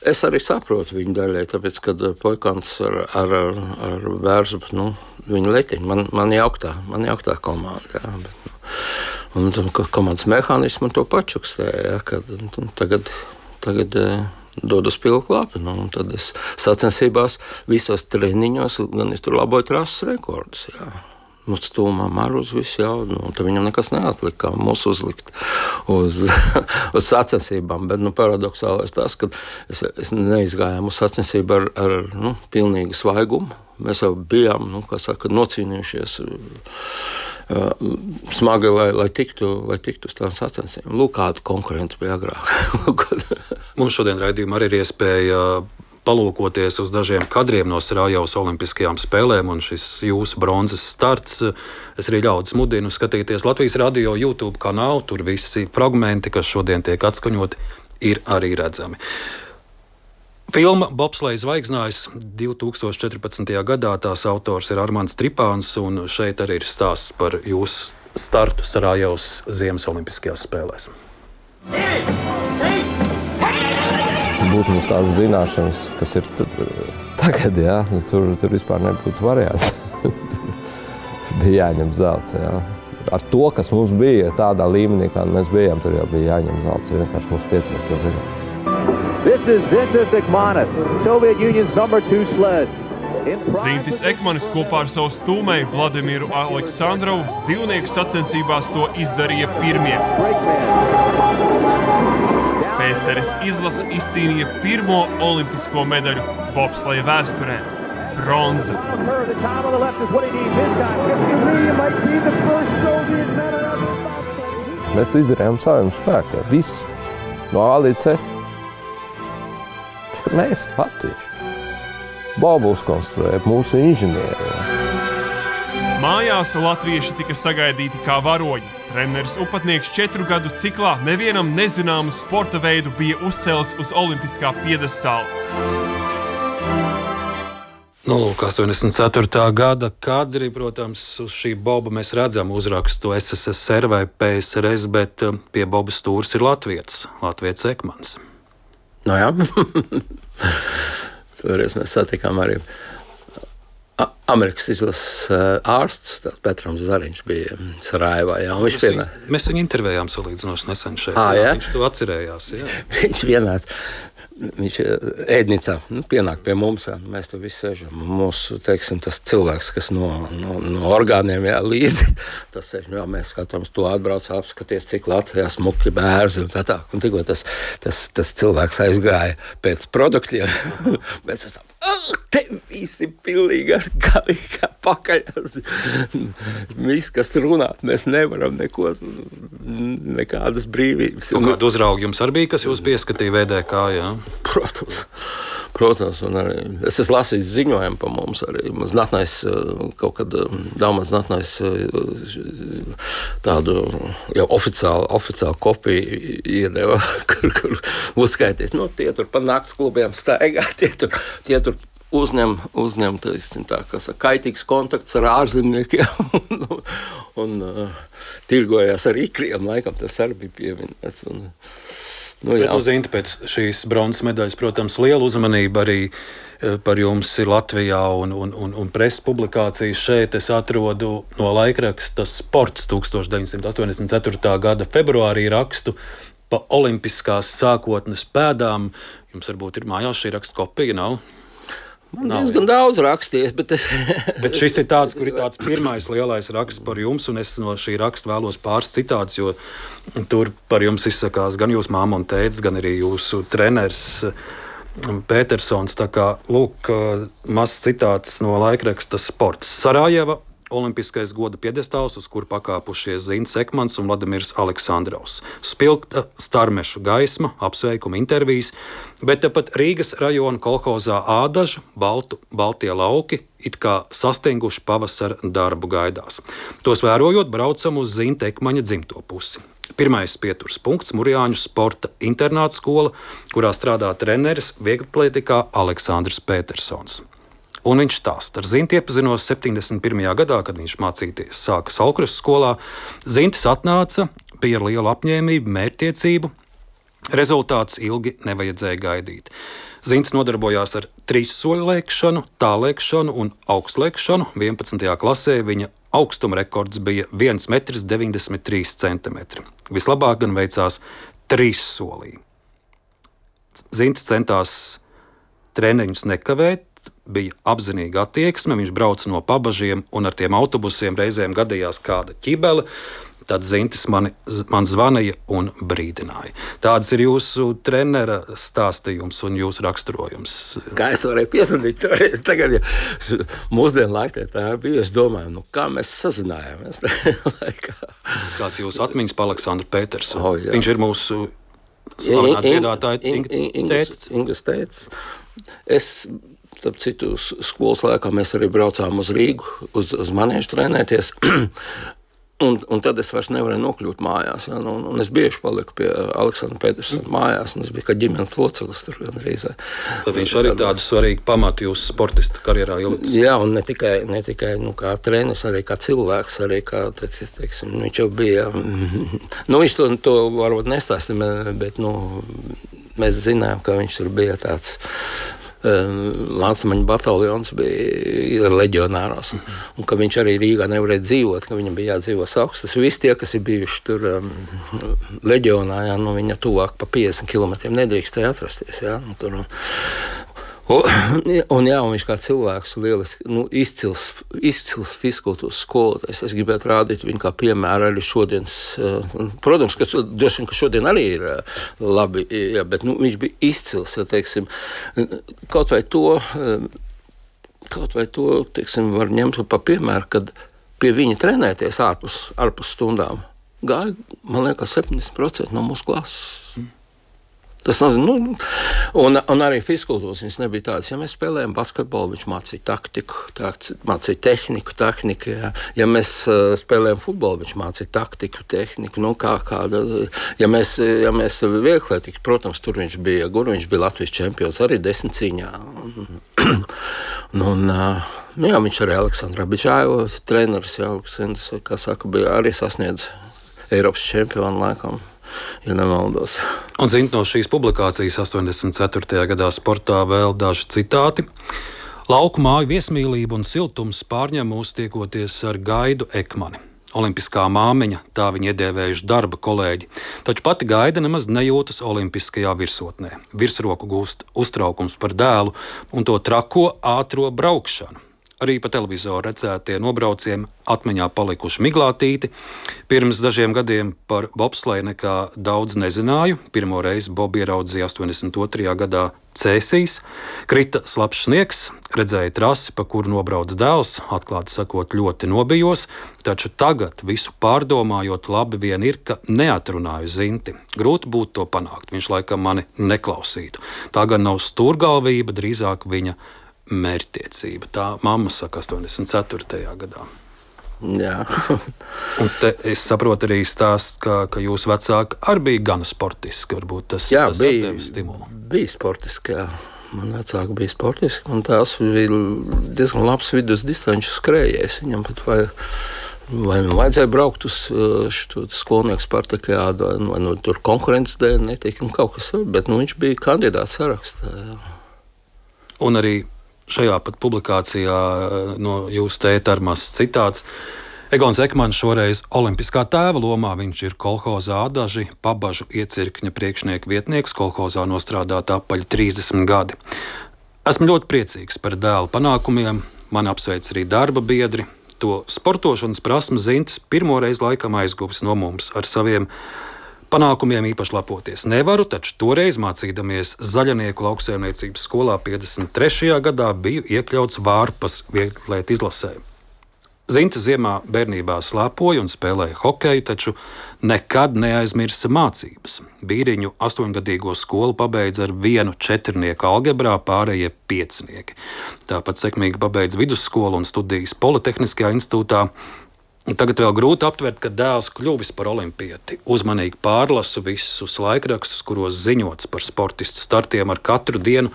Es arī saprotu viņu daļai, tāpēc, kad Poikants ar Vērzu, viņa letiņa, man jauktā komanda, jā, bet, un komandas mehānismu to pačukstēja, kad tagad dod uz pilklāpi, un tad es sacensībās visos treniņos, gan es tur laboju trases rekordus, jā. Stūmām ar uz visu jaudu, tad viņam nekas neatlika, kā mūs uzlikt uz sacensībām, bet paradoxālais tas, ka es neizgājām uz sacensību ar pilnīgu svaigumu. Mēs jau bijām, nocīnījušies smagi, lai tiktu uz tām sacensībām. Lūk, kādu konkurentu bija agrāk. Mums šodien raidījumā arī ir iespēja palūkoties uz dažiem kadriem no Sarajevas olimpiskajām spēlēm, un šis jūsu bronzas starts. Es arī ļaudis mudinu skatīties Latvijas radio YouTube kanālu, tur visi fragmenti, kas šodien tiek atskaņoti, ir arī redzami. Filma Bobsleja zvaigznājs 2014. gadā, tās autors ir Armands Tripāns, un šeit arī ir stāsts par jūsu startu Sarajevas Ziemas olimpiskajās spēlēs. Būtu mums tās zināšanas, kas ir tagad, jā, tur vispār nebūtu variants. Bija jāņem zelts, jā. Ar to, kas mums bija tādā līmenī, kā mēs bijām, tur jau bija jāņem zelts. Vienkārši mums pietrūka to zināšanu. This is Zintis Ekmanis, Soviet Union's number 2 sled. Zintis Ekmanis kopā ar savu stūmēju Vladimiru Aleksandrovu divnieku sacensībās to izdarīja pirmie. PSRS izlase izcīnīja pirmo olimpisko medaļu bobsleja vēsturē – bronza. Mēs to izdarījām saviem spēkiem. Viss. No A līdz Z. Mēs, latvieši. Bobu uzkonstruēja mūsu inženieri. Mājās latvieši tika sagaidīti kā varoņi. Treneris upatnieks 4 gadu ciklā nevienam nezināmu sporta veidu bija uzcēlis uz olimpiskā piedestāla. Lūk, 84. gada kadri, protams, uz šī boba mēs redzam uzrakstu SSSR vai PSRS, bet pie boba stūrs ir Latvietis Ekmans. Jā. Toreiz mēs satikām arī Amerikas izlases ārsts, Petrams Zariņš bija Sarajevā. Mēs viņu intervējām salīdzinoši nesen šeit. Viņš to atcerējās. Jā. Viņš vienāds. Viņš ēdnīcā pienāk pie mums, jā. Mēs tur visi sēžam. Mūsu, teiksim, tas cilvēks, kas no orgāniem līdzi, tas sēž, mēs skatāmies to atbrauc, apskaties, cik Latvijā smuki bērzi un tā. Un tikko tas cilvēks aizgāja pēc produktiem, mēs esam, te visi pilnīgi galīgi pakaļās. Viss, kas runāt, mēs nevaram neko, nekādas brīvības. Un kādu uzraugu jums arī bija, kas jūs pieskatīja VDK, jā? Protams, un arī es esmu lasījis ziņojumu par mums. Arī Znatnais, kaut kad Daumas Znatnais tādu jau oficiālu kopiju iedeva, kur uzskaitīt. Tie tur pa nakts klubiem staigā, tie tur uzņem tā, kaitīgs kontakts ar ārzemniekiem un tirgojās ar ikriem, laikam tas arī bija pieminēts. Bet uz Inta pēc šīs bronzas medaļas, protams, liela uzmanība arī par jums ir Latvijā un preses publikācijas šeit. Es atrodu no laikraksta Sports 1984. gada februārī rakstu pa olimpiskās sākotnes pēdām. Jums varbūt ir mājās šī raksta kopija, nav? Man diezgan daudz rakstījies, bet... Bet šis ir tāds, kur ir tāds pirmais lielais raksts par jums, un es no šī raksta vēlos pāris citātus, jo tur par jums izsakās gan jūsu māma un tētis, gan arī jūsu treneris Petersons. Tā kā, lūk, mazs citāts no laikraksta Sports. Sarajeva, olimpiskais goda piedestāls, uz kuru pakāpušies Zints Ekmans un Vladimirs Aleksandrovs. Spilgta starmešu gaisma, apsveikuma intervijas, bet tāpat Rīgas rajona kolhozā Ādaža, baltie lauki, it kā sastinguši pavasara darbu gaidās. Tos vērojot, braucam uz Zinta Ekmaņa dzimto pusi. Pirmais pieturas punkts Murjāņu sporta internāta skola, kurā strādā treneris vieglatlētikā Aleksandrs Petersons. Un viņš stāsta, ar Zinti iepazinos 71. gadā, kad viņš mācīties sāka Salkrustas skolā. Zintis atnāca, bija ar lielu apņēmību, mērķtiecību. Rezultāts ilgi nevajadzēja gaidīt. Zintis nodarbojās ar 3 soļu lēkšanu, tālēkšanu un augstslēkšanu. 11. klasē viņa augstuma rekords bija 1,93 m. Vislabāk gan veicās 3 solī. Zintis centās treniņus nekavēt, bija apzinīga attieksme, viņš brauca no pabažiem un ar tiem autobusiem reizēm gadījās kāda ķibele. Tad Zintis man zvanīja un brīdināja. Tāds ir jūsu trenera stāstījums un jūsu raksturojums. Kā es varēju piezvanīt toreiz? Tagad, ja mūsdienu laikā tā bija, es domāju, kā mēs sazinājāmies. Kāds jūsu atmiņas par Aleksandru Petersonu? Viņš ir mūsu slavenā dziedātāja Ingas tētis. Starp citu, skolas laikā mēs arī braucām uz Rīgu, uz manēžu trenēties. Un tad es vairs nevarēju nokļūt mājās. Ja? Un es bieži paliku pie Aleksandra Petersona mājās, un es biju kā ģimenes loceklis tur gan reizē. Tad viņš arī tādu svarīgu pamatu jūsu sportista karjerā ielicis. Jā, un ne tikai kā treneris, arī kā cilvēks, arī kā, teiksim, viņš jau bija, viņš to varbūt nestāstīja, bet, mēs zinājām, ka viņš tur bija tāds, Lācmaņa bataljons bija leģionāros, un ka viņš arī Rīgā nevarēja dzīvot, ka viņam bija jādzīvo Saukstas. Visi tie, kas ir bijuši tur leģionā, viņa tuvāk pa 50 kilometriem nedrīkstēja atrasties. Ja? Un viņš kā cilvēks lieliski, izcils fizkultūras skolotājs. Es gribētu rādīt viņu kā piemēru arī šodienas, protams, ka droši vien, ka šodien arī ir labi, jā, bet viņš bija izcils, ja, teiksim, kaut vai to, teiksim, var ņemt pa piemēru, kad pie viņa trenēties ārpus stundām gāja, man liekas, 70% no mūsu klases. Tas nozīmē, un arī fizkultūras viņš nebija tāds. Ja mēs spēlējām basketbolu, viņš mācīja taktiku, mācīja tehniku. Ja. Ja mēs spēlējām futbolu, viņš mācīja taktiku, tehniku. Ja mēs vieglietīki, protams, tur viņš bija Latvijas čempions arī 10 cīņā. Viņš arī Aleksandra Bičājo treneris, Aleksandrs, kā saka, bija arī sasniedz Eiropas čempionu laikam. Ja nemaldos. Un zinu, no šīs publikācijas 84. gadā sportā vēl daži citāti. Lauku māju viesmīlība un siltums pārņem mūs tiekoties ar Gaidu Ekmani. Olimpiskā māmiņa, tā viņa iedēvējuši darba kolēģi, taču pati Gaida nemaz nejūtas olimpiskajā virsotnē. Virsroku gūst uztraukums par dēlu un to trako ātro braukšanu. Arī pa televizoru redzētie nobraucieni atmiņā palikuši miglātīti. Pirms dažiem gadiem par bobsleju nekā daudz nezināju. Pirmo reizi Bobu ieraudzīja 82. gadā Cēsīs. Krita slapjš sniegs, redzēja trasi, pa kuru nobrauc dēls, atklāti sakot, ļoti nobijos, taču tagad visu pārdomājot labi vien ir, ka neatrunāju Zinti. Grūti būtu to panākt, viņš laikam mani neklausītu. Tā gan nav stūrgalvība, drīzāk viņa mērķtiecība. Tā mamma saka 84. gadā. Jā. Un te es saprotu arī stāsts, ka jūsu vecāki arī bija gan sportiski. Varbūt tas bija stimulu. Bija sportiski, jā. Man vecāki bija sportiski, un tās bija diezgan labs vidus distanču skrējējs. Viņam pat vai nu vajadzēja braukt uz šo skolnieku Spartakiādu, vai nu tur konkurences dēļ netika, un kaut kas, bet viņš bija kandidāts sarakstā, jā. Un arī šajā pat publikācijā no jūsu tēta ar mazs citāts. Egons Ekmans šoreiz olimpiskā tēva lomā. Viņš ir kolhozā Adaži, pabažu iecirkņa priekšnieka vietnieks, kolhozā nostrādāta apaļ 30 gadi. Esmu ļoti priecīgs par dēla panākumiem. Man apsveic arī darba biedri. To sportošanas prasmu Zintis pirmoreiz laikam aizguvis no mums ar saviem panākumiem īpaši lepoties nevaru, taču toreiz mācīdamies Zaļanieku lauksaimniecības skolā 53. gadā biju iekļauts Vārpas vieglietu izlasē. Zinta ziemā bērnībā slēpoja un spēlēja hokeju, taču nekad neaizmirsa mācības. Bīriņu 8-gadīgo skolu pabeidza ar 1 četrnieku algebrā, pārējie 5. Tāpat sekmīgi pabeidza vidusskolu un studijas Politehniskajā institūtā. Tagad vēl grūti aptvert, ka dēls kļuvis par olimpieti. Uzmanīgi pārlasu visus laikrakstus, kuros ziņots par sportistu startiem ar katru dienu.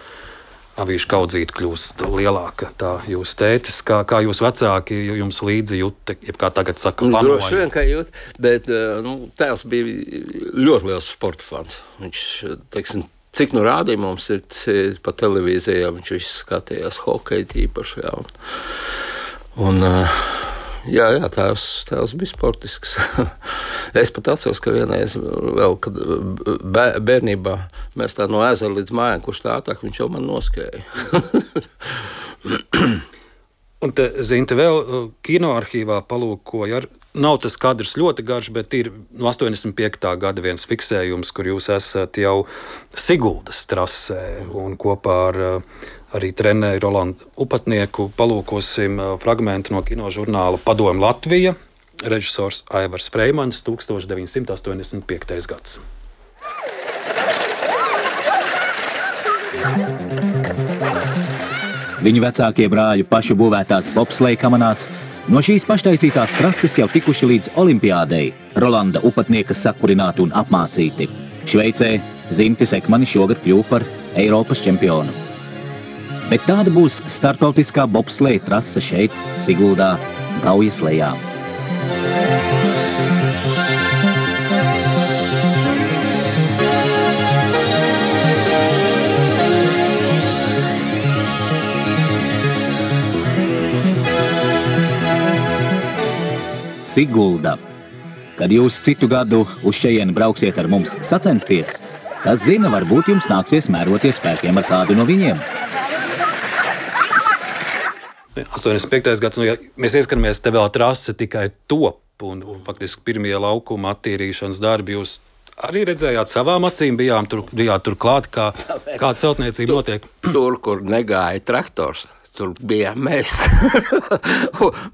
Avīšu kaudzīte kļūst lielāka. Tā jūs tētis, kā jūs vecāki jums līdzi jūt, jeb kā tagad saka, planoja? Droši vien, kā jūt, bet tēvs bija ļoti liels sporta fans. Viņš, teiksim, cik nu rādīja mums ir pa televīzijā, viņš skatījās hokeju tīpaši, jā. Jā, tēvs bija sportisks. Es pat atceros, ka vienreiz vēl, kad bērnībā mēs tā no ezera līdz mājām, kurš tā ātrāk, viņš jau man noskēja. Un te, Zinte, vēl kinoarhīvā palūkoja, nav tas kadrs ļoti garš, bet ir no 85. gada viens fiksējums, kur jūs esat jau Siguldas trasē un kopā ar arī treneru Rolandu Upatnieku palūkosim fragmentu no kinožurnāla Padomu Latvija, režisors Aivars Freimans, 1985. gads. Viņu vecākie brāļi pašu būvētās bobsleja kamanās no šīs paštaisītās trases jau tikuši līdz olimpiādei, Rolanda Upatnieka sakurināti un apmācīti. Šveicē Zintis Ekmanis šogad kļuva par Eiropas čempionu. Bet tāda būs startautiskā bobsleja trase šeit, Siguldā, Gaujas lejā. Sigulda. Kad jūs citu gadu uz šejieni brauksiet ar mums sacensties, kas zina, varbūt jums nāksies mēroties spēkiem ar kādu no viņiem. 85. gads, ja mēs ieskatāmies, te vēl trase tikai top, un faktiski pirmie laukuma attīrīšanas darbi jūs arī redzējāt savām acīm, bijāt tur klāt, kā celtniecība notiek? Tur, kur negāja traktors, tur bijām mēs.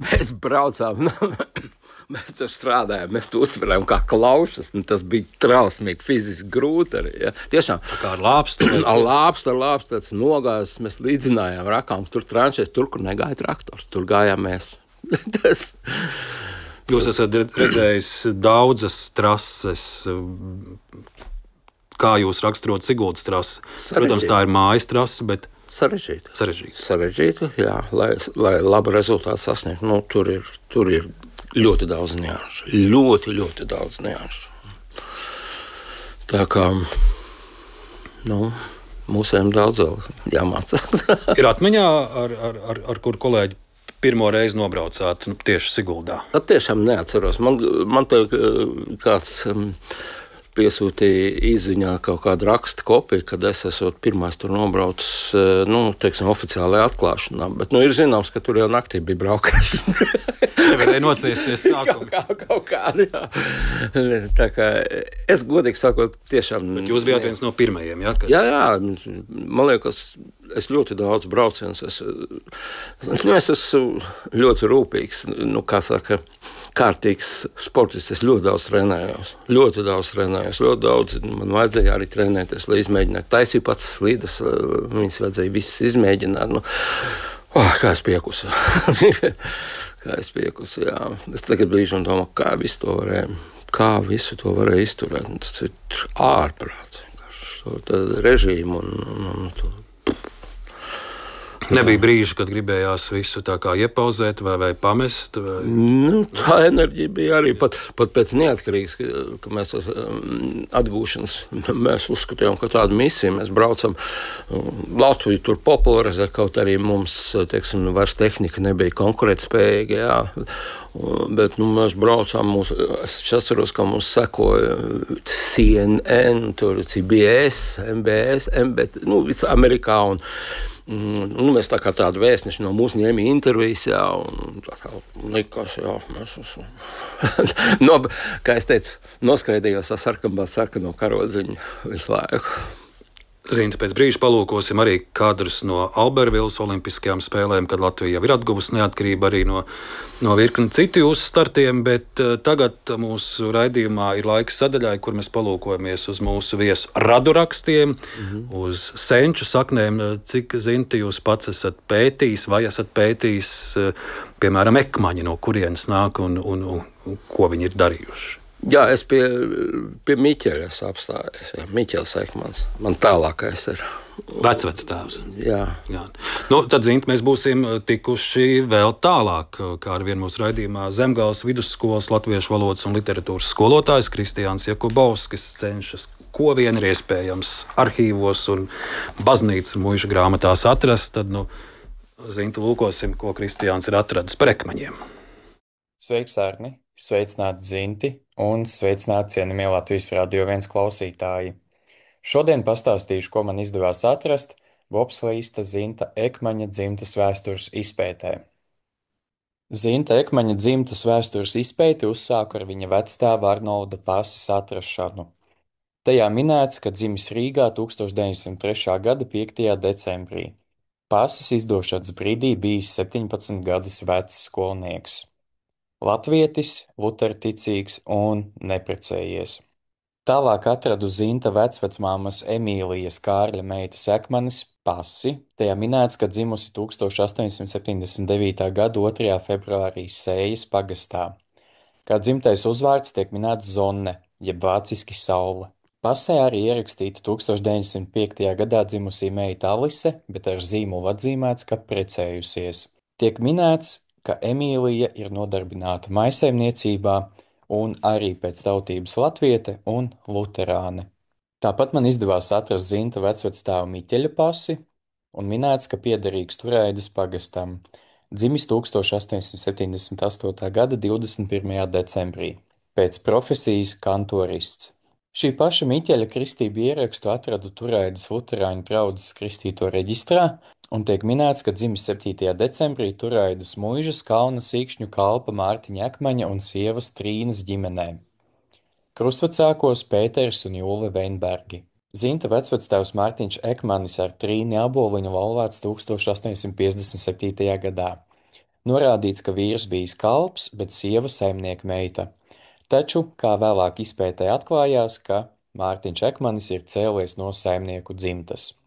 Mēs braucām, mēs tur strādājām, mēs tur uztverējām kā klaušas, un tas bija trausmīgi, fiziski grūti arī. Ja. Tiešām. Kā ar lāpstu? Ar lāpstu, tāds nogājās, mēs līdzinājām, rakām, tur tranšēs, tur, kur negāja traktors, tur gājām mēs. Jūs esat redzējis daudzas trases, kā jūs raksturot Siguldas trasi. Protams, tā ir mājas trase, bet Sarežģīta, jā, lai labu rezultātu sasniegtu. Nu, tur ir ļoti daudz nianšu. Ļoti daudz nianšu. Tā kā, mūsiem daudz vēl jāmācās. Ir atmiņā, ar kur kolēģi pirmo reizi nobraucāt tieši Siguldā? Tiešām neatceros. Man te kāds piesūtīja izziņā kaut kādu rakstu kopiju, kad es esmu pirmais tur nobraucis, teiksim, oficiālajā atklāšanā. Bet, ir zināms, ka tur jau naktī bija braukšana. Nevarēja nociesties sākumā. Kaut kādi, jā. Tā kā es godīgi sakot, tiešām... Bet jūs bijāt viens no pirmajiem, ja? Jā, man liekas, es ļoti daudz brauciens. Es esmu ļoti rūpīgs, kā saka, kārtīgs sportists. Es ļoti daudz trenējos. Ļoti daudz. Man vajadzēja arī trenēties, lai izmēģinātu. Taisīju pats slīdes, viņas vajadzēja visas izmēģināt. Kā es piekusu. Jā. Es tagad brīžam domāju, kā visu to varēja izturēt. Tas ir ārprāts. Režīmu un Nebija brīži, kad gribējās visu tā kā iepauzēt vai pamest? Vai... Tā enerģija bija arī pat pēc neatkarīgas, ka mēs atgūšanas, mēs uzskatījām, ka tāda misija, mēs braucam Latviju tur popularizēt, kaut arī mums, teiksim, vairs tehnika nebija konkurētspējīga, jā. Bet mēs braucām, es atceros, ka mums sekoja CNN, tur CBS, MBS, MBT, visu Amerikā un mēs tā kā tādu vēstneši no mūsu ņēmī intervijas, jā, un tā kā likās, jā, mēs esam. Kā es teicu, noskraidījos ar sarkano karodziņu visu laiku. Zinta, pēc brīža palūkosim arī kadrus no Albervilles olimpiskajām spēlēm, kad Latvija jau ir atguvusi neatkarību arī no virkni citu jūsu startiem, bet tagad mūsu raidījumā ir laiks sadaļai, kur mēs palūkojamies uz mūsu viesu radurakstiem, uz senču saknēm. Cik, Zinta, jūs pats esat pētījis vai esat pētījis, piemēram, ekmaņi, no kurienes nāk un ko viņi ir darījuši? Jā, es pie Miķeļa apstājos. Miķels Ekmans. Man tālākais ir. Vecvectēvs. Jā. Tad, Zinta, mēs būsim tikuši vēl tālāk, kā ar vienu mūsu raidījumā Zemgales vidusskolas latviešu valodas un literatūras skolotājs Kristiāns Jakubovskis cenšas, ko vien ir iespējams arhīvos un baznīcas un muižu grāmatās atrast. Tad, Zinta, lūkosim, ko Kristiāns ir atradis par ekmaņiem. Sveiks, Arni! Sveicināti Zinti un sveicināti cienījamie Latvijas Radio 1 klausītāji. Šodien pastāstīšu, ko man izdevās atrast bobslīsta Zinta Ekmaņa dzimtas vēstures izpētē. Zinta Ekmaņa dzimtas vēstures izpēti uzsāku ar viņa vectēva Arnolda pases atrašanu. Tajā minēts, ka dzimis Rīgā 1903. gada 5. decembrī. Pases izdošanas brīdī bijis 17 gadus vecs skolnieks. Latvietis, luterticīgs un neprecējies. Tālāk atradu Zinta vecvecmāmas Emīlijas Kārļa meitas Ekmanes pasi. Tajā minēts, ka dzimusi 1879. gada 2. februārī Sējas pagastā. Kā dzimtais uzvārds tiek minēts Zonne, jeb vāciski saule. Pasē arī ierakstīta 1905. gadā dzimusī meita Alise, bet ar zīmolu atzīmēts, ka precējusies. Tiek minēts, ka Emīlija ir nodarbināta maisaimniecībā un arī pēc tautības latviete un luterāne. Tāpat man izdevās atrast Zinta vecvectēva Miķeļa pasi un minēts, ka piederīgs Turaidas pagastam, dzimis 1878. gada 21. decembrī, pēc profesijas kantorists. Šī paša Miķeļa kristību ierakstu atradu Turaidas luterāņu draudzes kristīto reģistrā, un tiek minēts, ka dzimis 7. decembrī Turaidas muižas Kalna Sīkšņu kalpa Mārtiņa Ekmaņa un sievas Trīnas ģimenē. Krustvecākos Pēters un Jūle Veinbergi. Zinta vecvectēvs Mārtiņš Ekmanis ar Trīni Aboliņu laulāts 1857. gadā. Norādīts, ka vīrs bijis kalps, bet sieva saimnieka meita. Taču, kā vēlāk izpētē atklājās, ka Mārtiņš Ekmanis ir cēlies no saimnieku dzimtas.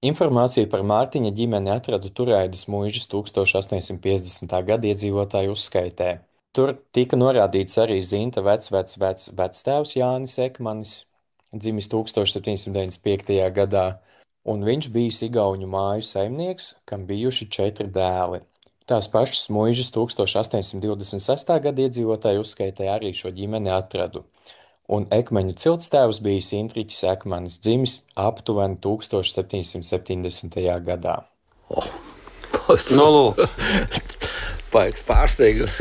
Informāciju par Mārtiņa ģimeni atradu Turaidas muižas 1850. gada iedzīvotāju uzskaitē. Tur tika norādīts arī Zinta vectēvs Jānis Ekmanis, dzimis 1795. gadā, un viņš bija igauņu māju saimnieks, kam bijuši 4 dēli. Tās pašas muižas 1826. gada iedzīvotāju uzskaitē arī šo ģimeni atradu. Un Ekmaņu ciltstēvs bija Intriķis Ekmanis, dzimis aptuveni 1770. gadā. Baigs pārsteigums.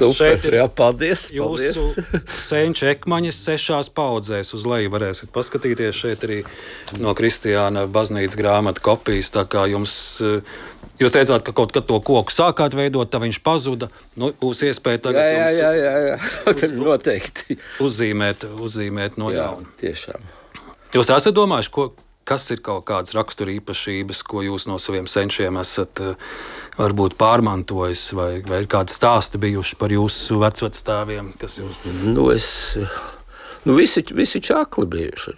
Super, jā, paldies. Jūsu senču ekmaņas 6 paudzēs uz leju varēsiet paskatīties. Šeit arī no Kristiāna baznīcas grāmatu kopijas. Tā kā jums, jūs teicāt, ka kaut kad to koku sākāt veidot, tā viņš pazuda. Nu, būs iespēja tagad jā. Noteikti. Uzzīmēt no jauna. Tiešām. Jūs esat domājuši, kas ir kaut kādas rakstura īpašības, ko jūs no saviem senčiem esat varbūt pārmantojis, vai ir kādi stāsti bijuši par jūsu vecvectēviem, kas jūs... Visi čakli bijuši.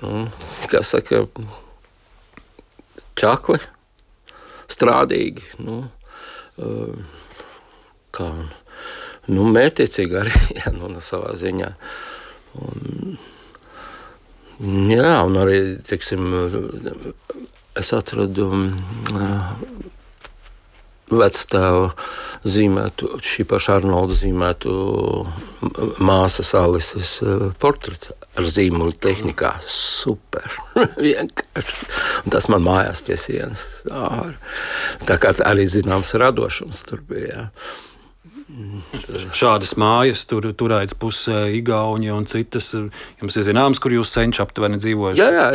Kā saka, čakli, strādīgi, mērķiecīgi arī, savā ziņā. Un arī, teiksim, es atradu vectēva zīmētu, šī paša Arnolda zīmētu māsas Alises portretu ar zīmuli tehnikā. Super, vienkārši. Un tas man mājās pie sienas. Tā kā arī zināms radošums tur bija, jā. Šādas mājas, turēts pusē Igauņi un citas. Jums ir zināms, kur jūs senči aptuveni dzīvojuši? Jā,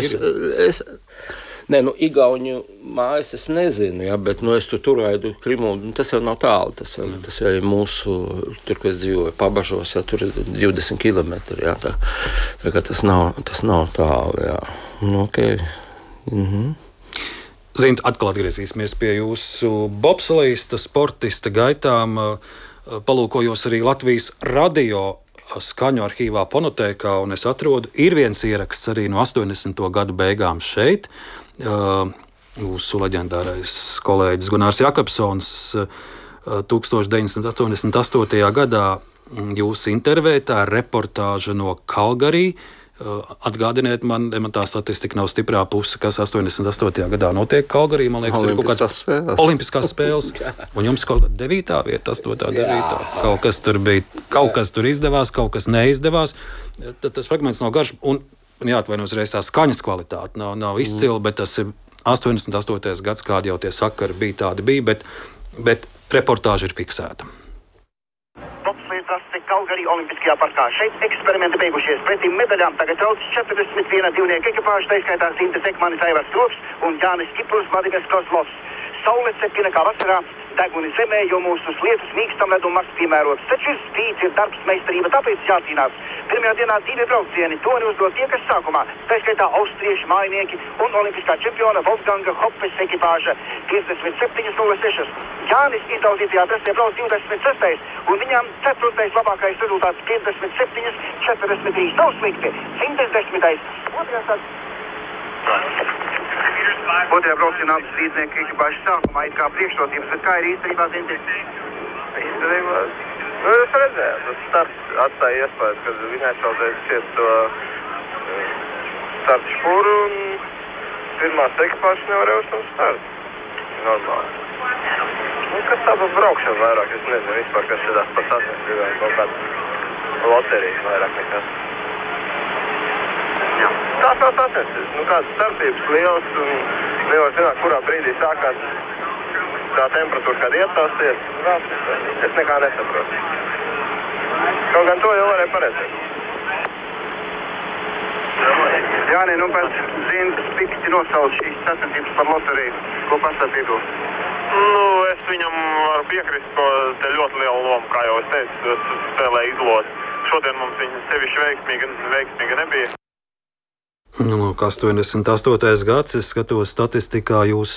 Igauņu mājas es nezinu, bet es turēdu Krimu, tas jau nav tālu, tas jau ir mūsu, tur, ko es dzīvoju, Pabažos, tur ir 20 kilometri, jā, tā kā tas nav tālu, jā. Okay. Zint, atkal atgriezīsimies pie jūsu bobslejista, sportista gaitām. Palūkojos arī Latvijas radio skaņu arhīvā Fonotēkā, un es atrodu, ir viens ieraksts arī no 80. gadu beigām šeit. Mūsu leģendārais kolēģis Gunārs Jakobsons 1988. gadā jūs intervētā reportāža no Kalgarī. Atgādiniet man tā statistika nav stiprā puse, kas 88. gadā notiek Kalgarī. Man liekas, tur ir kaut kāds olimpiskās spēles. Un jums kaut kāda 9. vieta, 8. 9. Kaut kas tur bija, kaut kas tur izdevās, kaut kas neizdevās. Tad tas fragments nav garš. Un jāatvainojas reiz tā skaņas kvalitāte nav izcila, bet tas ir 88. gads, kādi jau tie sakari bija, tādi bija, bet reportāža ir fiksēta. Kalgarī Olimpiskajā parkā. Šeit eksperimenti beigušies. Pretim medaļām tagad trauc 41 divnieku ekipāžu, tā izskaitā Zintes Ekmanis, Aivars Trops un Jānis Kiprus, Vladimirs Kozlovs. Saule cepina kā vasarā, deguni zemē, jo mūsu slietas mīkstam ledum maks piemērots. Taču ir spīts, ir darbs, meistarība, tāpēc jācīnās. Pirmajā dienā 2 braucieni, to uzdot tie, kas sākumā, tā izskaitā austrieši mājinieki un olimpiskā čempiona Wolfganga Hoppes ekipāža 57.06. Jānis izdaudzītajā trasē brauc 26. un viņām 4. labākais rezultāts 57.43. Nav slikti. 110. Otrajā braucienā līdznieku ekipāžu sākumā it kā priekšrocības, bet kā ir īstenībā Zintis? Īstenībā, es redzēju, tas starts atstāja iespējas, kad viņai šaudēs šiet to startu špūru un pirmās ekipāžas nevarēja uz tam start. Normāli. Kas tā pa braukšana vairāk, es nezinu vispār, kas šedās pat atnes, kaut kāda loterija vairāk nekas. Tās nav sasniedzis. Kādas starpības lielas un nevar zināt, kurā brīdī sākās tā temperatūra, kad iestāsies. Es nekā nesaprotu. Kaut gan to jau varēja paredzēt. Jāni, pēc Zintas pikti nosauc šīs sacensības par loteriju. Ko pastāstītu? Es viņam varu piekrist, ko te ļoti lielu lomu, kā jau es teicu, spēlē izlot. Šodien mums viņa sevišķi veiksmīga nebija. 88. gads, es skatos statistikā, jūs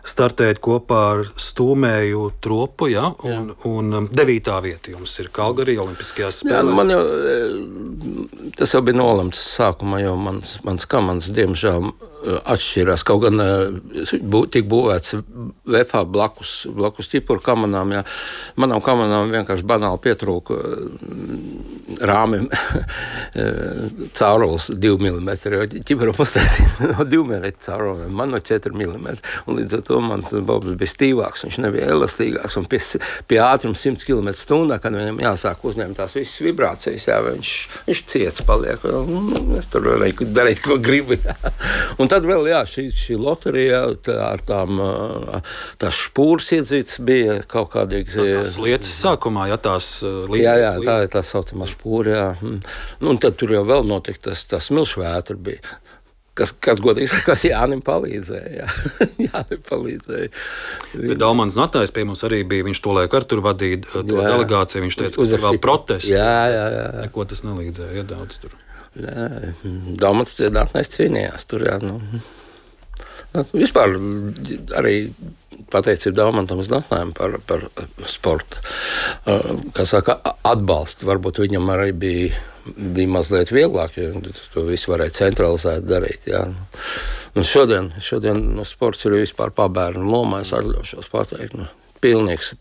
startējat kopā ar Stūmēju Tropu, ja? Un 9. vieta jums ir Kalgarī Olimpiskajās spēlēs. Jā, man jau, tas jau bija nolemts sākumā, jo mans kamans, diemžēl, atšķirās. Kaut gan tik būvēts VFA blakus ķipuru kamanām, jā. Manām kamanām vienkārši banāli pietrūka rāmim caurulis 2 mm, jo ķiberam uztaisīja no 2 mm cauruliem, man no 4 mm. Un līdz ar to man tas bobs bija stīvāks, viņš nebija elastīgāks. Un pie ātruma 100 km/h, kad viņam jāsāk uzņemt tās visas vibrācijas, jā, viņš ciets paliek. Es tur varēju darīt, ko gribu. Un tad vēl, jā, šī loterija ar tās špūras iedzītas bija kaut kādīgi... Tās lietas sākumā, ja tās... Jā, tā ir tā saucamā špūra, jā. Un tad tur jau vēl notika tas smilšvētra bija, kas godīgi sakot, Jānim palīdzēja, jā. Jānim palīdzēja. Daumans Natājs pie mums arī bija, viņš tolaik ar tur vadīja to delegāciju, viņš teica, ka tas ir vēl protests. Jā. Neko tas nelīdzēja, ja daudz tur. Jā, Daumans dziedātnais cīnījās tur, jā, vispār arī pateicību Daumantam Znatnājam par sportu. Kā saka, atbalstu. Varbūt viņam arī bija mazliet vieglāk, jo to visu varēja centralizēt darīt. Jā. Un šodien sports ir vispār pabērnu lomā, es atļaušos pateikt. Pilnīgs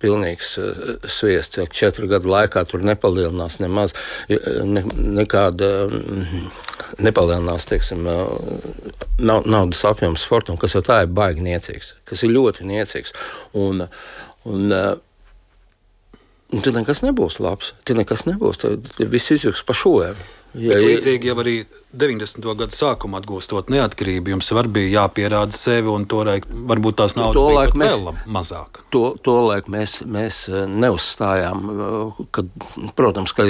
sviests. 4 gadu laikā tur nepalielinās nemaz, nekāda nepalielinās, teiksim, naudas apjoms sportam, kas jau tā ir baigi niecīgs, kas ir ļoti niecīgs. Un tad nekas nebūs labs, tad viss izjūgs pa šovēm. Bet līdzīgi jau arī 90. gadu sākumā atgūstot neatkarību, jums var bija jāpierāda sevi, un toreiz varbūt tās naudas bija pat vēl mazāk. Tolaik mēs neuzstājām, protams, ka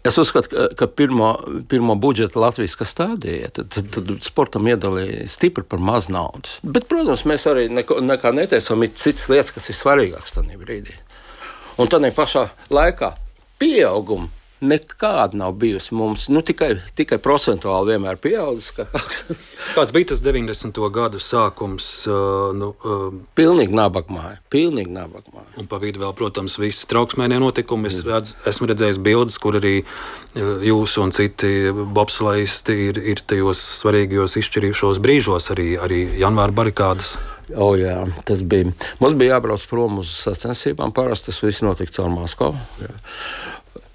es uzskatu, ka pirmo budžetu Latvijas, kas stādīja, tad sportam iedalīja stipri par maz naudas. Bet, protams, mēs arī nekā neteicām, ir citas lietas, kas ir svarīgākas tajā brīdī. Un tādā pašā laikā pieauguma nekāda nav bijusi mums, tikai procentuāli vienmēr pieaudzis. Kāds bija tas 90. gadu sākums? Pilnīgi nabagmāja. Un pa vidu vēl, protams, visi trauksmēnie notikumi. Esmu redzējis bildes, kur arī jūs un citi bobslējisti ir tajos svarīgajos izšķirīšos brīžos, arī janvāra barikādas. Jā, tas bija. Mums bija jābrauc prom uz sacensībām, parasti tas viss notika caur Maskavu. Jā.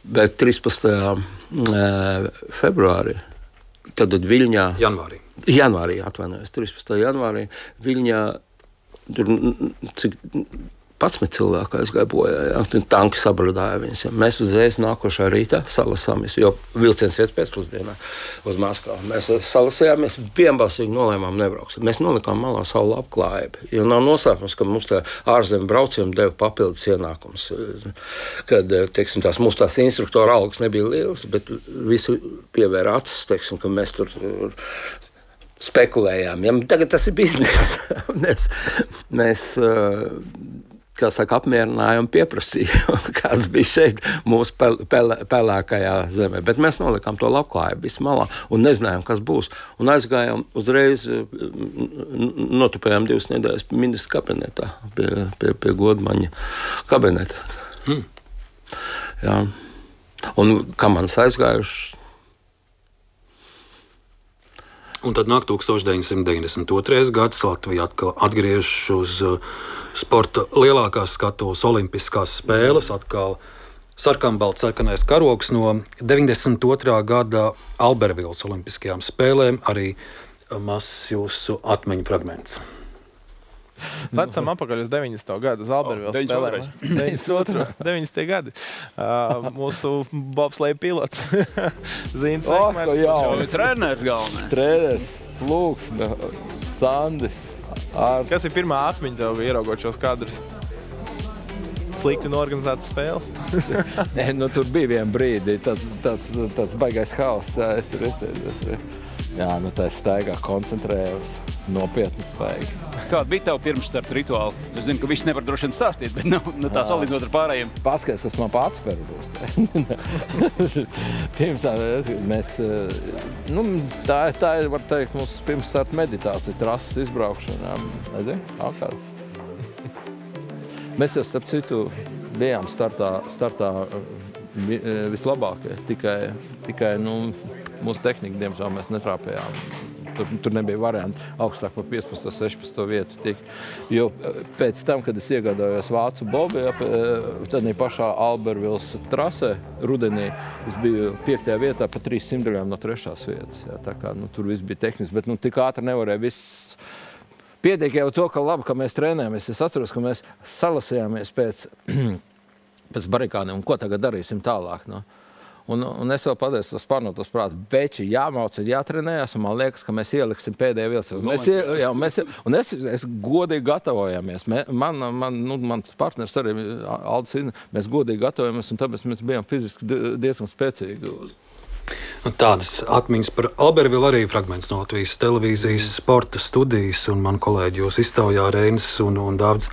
Bet 13. Februārī, tad Viļņā... Janvārī, atvainojos, 13. janvārī Viļņā, tur cik 11 cilvēku aizgāja bojā, jā, tanki sabradāja viņus. Mēs uzreiz nākošā rītā salasāmies, jo vilciens iet pēcpusdienā uz Maskavu. Mēs salasījāmies, vienbalsīgi nolēmām nebrauksim. Mēs nolikām malā savu labklājību, jo nav noslēpums, ka mums tā ārzemju braucienu deva papildus ienākums. Kad, teiksim, mūsu tās instruktora algas nebija lielas, bet visu pievēra acis, teiksim, ka mēs tur spekulējām. Ja, tagad tas ir biznes. mēs kā saka, apmierināja un pieprasīja, kāds bija šeit mūsu pelēkajā zemē. Bet mēs nolikām to labklājību visu malā un nezinājām, kas būs. Un aizgājām uzreiz, notupējām 2 nedēļas ministra kabinetā, pie Godmaņa kabineta. Jā. Un kā manas aizgājuši? Un tad nāk 1992. gads, Latvija atkal atgriežas uz sporta lielākās skatuves olimpiskās spēles, atkal sarkanbalts sarkanais karogs no 92. gada Albervilles olimpiskajām spēlēm, arī mazs jūsu atmiņu fragments. Vecam apakaļ uz 90. gadu uz Albervilles spēlēm. 90. gadi. Mūsu bobsleja pilots Zīns Ekmers. Treneris galvenais. Treneris, Lūksne, Sandis. Kas ir pirmā atmiņa tev ieraugot šos kadrus? Slikti norganizētas spēles? Nē, tur bija vien brīdi, tāds baigais hauss. Jā, tā staigā koncentrējos. Nopietni spēki. Kāda bija tava pirmsstarta rituāla? Es zinu, ka viss nevar droši vien stāstīt, bet tā salīdzinot ar pārējiem. Paskaties, kas man pats būs. Pirms mēs, tā ir, var teikt, mūsu pirmsstarta meditācija, trases izbraukšana. Mēs jau starp citu bijām startā vislabākie, tikai mūsu tehnika, diemžēl, mēs netrāpējām Tur nebija varianti augstāk par 15. 16. vietu tik. Jo pēc tam, kad es iegādājos Vācu Bobi, tad pašā Albervils trasē rudenī, es biju 5. vietā pa 3 simtdaļām no 3. vietas. Jā, tā kā, tur viss bija tehniski, bet tik ātri nevarēja viss. Pietiek jau to, ka labi, ka mēs trenējamies. Es atceros, ka mēs salasījāmies pēc barikādiem, un ko tagad darīsim tālāk. No? Un es vēl pateicu tos pārnotos prātus. Beči jāmauc, jātrenējas, un man liekas, ka mēs ieliksim pēdējā vilcienu. Es godīgi gatavojāmies. Mans partners arī, Aldis Ina, mēs godīgi gatavojamies, un tāpēc mēs bijām fiziski diezgan spēcīgi. Tādas atmiņas par Albervilu arī fragments no Latvijas televīzijas sporta studijas, un man kolēģi jūs iztaujā Reinis un Dāvids.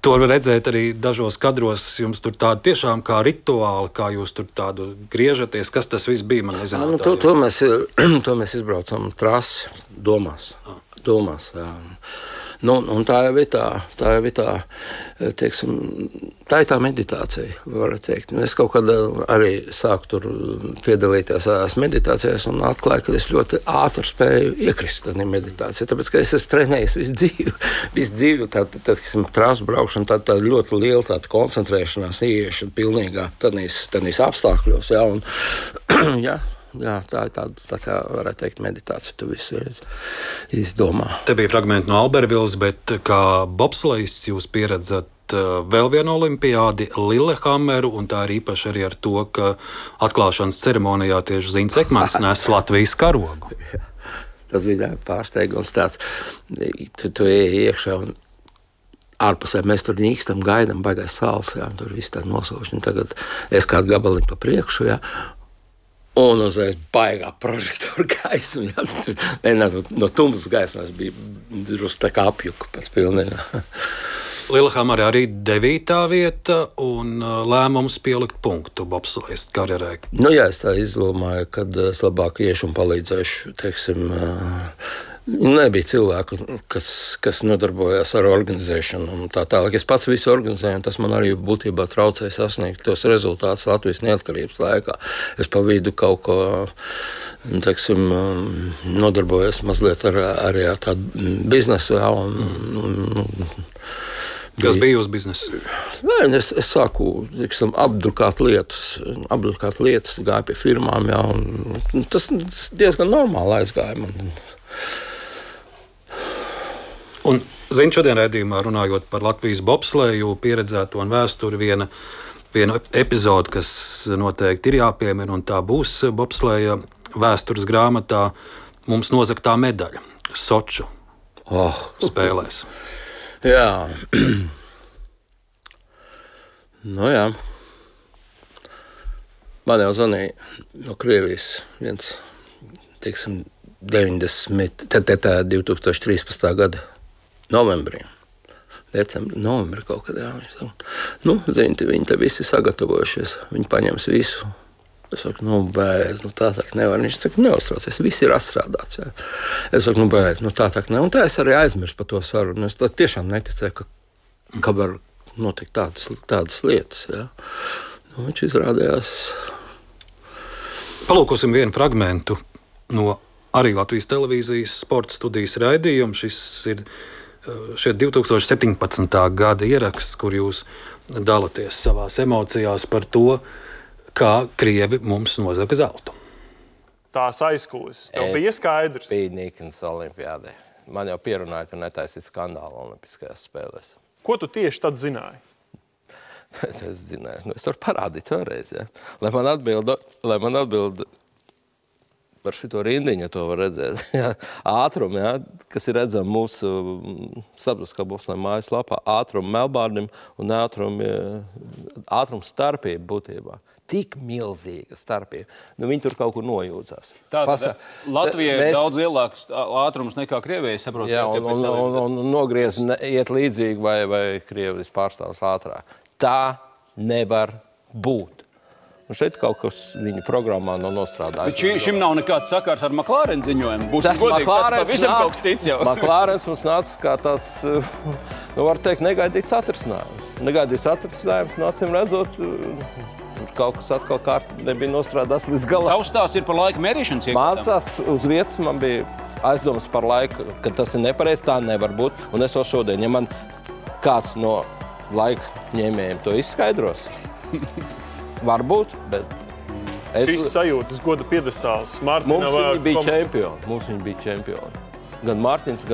To var redzēt arī dažos kadros. Jums tur tāda tiešām kā rituāli, kā jūs tur tādu griežaties. Kas tas viss bija? Man nezināt. To mēs izbraucam trasi domās. Jā. Un tā jau ir tā, teiksim, tā ir tā meditācija, var teikt. Es kaut kad arī sāku tur piedalīties meditācijās un atklāju, ka es ļoti ātri spēju iekrist tādā meditācijā, tāpēc, ka es esmu trenējis visu dzīvi, tad trasu braukšana, tā ļoti liela tāda koncentrēšanās, ieiešana pilnīgā tādīs apstākļos, jā, un, jā, tā ir tā kā, varētu teikt, meditācija, tu visu izdomā. Te bija fragmenti no Albervilas, bet kā bobslejists jūs pieredzat vēl vienu olimpiādi Lillehammeru, un tā ir īpaši arī ar to, ka atklāšanas ceremonijā tieši Zints Ekmans nes Latvijas karogu. Tas bija pārsteigums tāds. Tu ej iekšā un ārpusē mēs tur ņīkstam, gaidam, baigās sāls, jā, tur viss tā nosaušana. Tagad es kādu gabaliņu pa priekšu, jā. Un uzreiz baigā prožektoru gaismu. No tumsas gaismas bija drusku tā kā apjuka pēc pilnībā. Lillehammerē arī 9. vieta un lēmums pielikt punktu bobslejistu karjerē. Jā, es tā izdomāju, kad es labāk iešu un palīdzēšu, teiksim, nebija cilvēku, kas nodarbojās ar organizēšanu un tā tālāk. Es pats visu organizēju, un tas man arī būtībā traucēja sasniegt tos rezultātus Latvijas neatkarības laikā. Es pa vidu kaut ko, teiksim, nodarbojos mazliet arī ar tādu biznesu. Kas bija jūsu biznesa? Es sāku, teiksim, apdrukāt lietas, gāju pie firmām, jā, un tas diezgan normāli aizgāja man. Un, zinu, šodien raidījumā runājot par Latvijas bobsleju pieredzēto un vēsturi, viena epizode, kas noteikti ir jāpiemina, un tā būs bobsleja vēstures grāmatā, mums nozaktā medaļa Soču spēlēs. Jā. Jā. Man jau zvanīja no Krievijas viens, teiksim, 2013. gada novembrī. Novembrī kaut kad, jā. Zinti, viņi te visi sagatavojušies, viņi paņems visu. Es saku, bēdz, tā tā nevar. Viņš saka, neuztraucies, viss ir atstrādāts. Jā. Es saku, bēdz, tā tā ne. Un tā es arī aizmirsu par to sarunu. Es tiešām neticēju, ka var notikt tādas lietas. Jā. Viņš izrādījās. Palūkosim vienu fragmentu no arī Latvijas televīzijas sporta studijas raidījuma. Šis ir 2017. gada ieraksts, kur jūs dalaties savās emocijās par to, kā Krievi mums nozaga zeltu. Tās aizkulisēs. Tev bija skaidrs? Es biju Nīkins olimpiādē. Man jau pierunāja, ka netaisīt skandālu olimpiskajās spēlēs. Ko tu tieši tad zināji? Es zināju. Es varu parādīt vēlreiz, ja? Lai man atbild par šito rindiņu, to var redzēt. Ātrumu, ja? Kas ir redzama mūsu starptautiskā bobsleja mājaslapā. Ātrumu Melbārdim un ātrumu starpību būtībā. Tik milzīga starpība. Viņi tur kaut kur nojūdzās. Latvija ir daudz lielāks ātrums nekā Krievija, saprotu. Jā, un nogriez iet līdzīgi vai Krievijas pārstāvs ātrāk. Tā nevar būt. Un šeit kaut kas viņa programmā nav nostrādājis. Bet šim nav nekāds sakars ar McLaren ziņojumu. Būsim godīgi, tas pavisam kaut kas cits jau. McLarens mums nāca kā tāds, var teikt, negaidīts atrisinājums. Acīm redzot, kaut kas atkal nebija nostrādās līdz galam. Tavs stāsts ir par laika mērīšanas iegūtām? Mācās uz vietas man bija aizdomas par laiku, ka tas ir nepareizi, tā nevar būt. Un es vēl šodien, ja man kāds no laika ņēmējiem to izskaidros, varbūt, bet... Šis sajūtas goda piedestāls. Mums viņi bija čempioni. Gan Mārtiņš,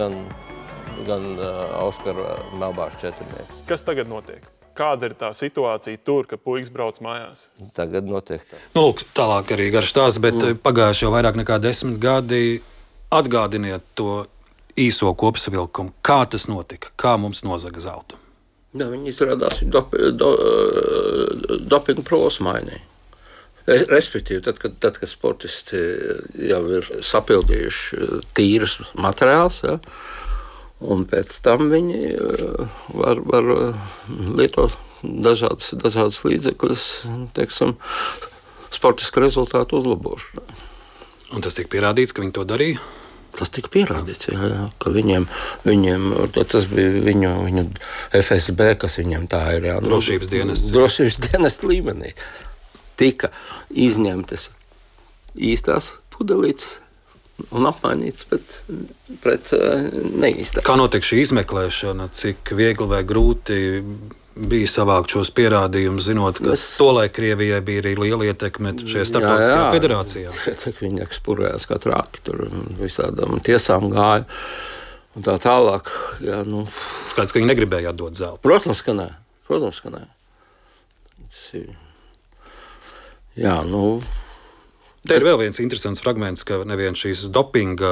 gan Oskara Melbārs četrnieks. Kas tagad notiek? Kāda ir tā situācija tur, kad puikas brauc mājās? Tagad notiek tā. Lūk, tālāk arī garš tās, bet pagājuši jau vairāk nekā 10 gadi. Atgādiniet to īso kopsavilkumu. Kā tas notika? Kā mums nozaga zeltu? Jā, viņi izrādās dopingu provas mainīja. Respektīvi, tad, kad sportisti jau ir sapildījuši tīrus materiāls, ja, un pēc tam viņi var lietot dažādas līdzekļus, teiksim, sportiska rezultātu uzlabošanai. Un tas tika pierādīts, ka viņi to darīja? Tas tika pierādīts, jā, ka viņiem tas bija viņu FSB, kas viņiem tā ir. Jā, drošības dienests. Drošības dienests līmenī. Tika izņemtas īstās pudelītes un apmainīts pret neīstās. Kā notiek šī izmeklēšana? Cik viegli vai grūti bija savākt šos pierādījumus, zinot, ka tolaik Krievijai bija arī liela ietekme šajā starptautiskajā federācijā? Viņi ekspurējās kā trāki, tur visādām tiesām gāja un tā tālāk. Jā, Kāds, ka viņi negribēja atdot zeltu? Protams, ka nē. Jā, Te ir vēl viens interesants fragments, ka nevien šīs dopinga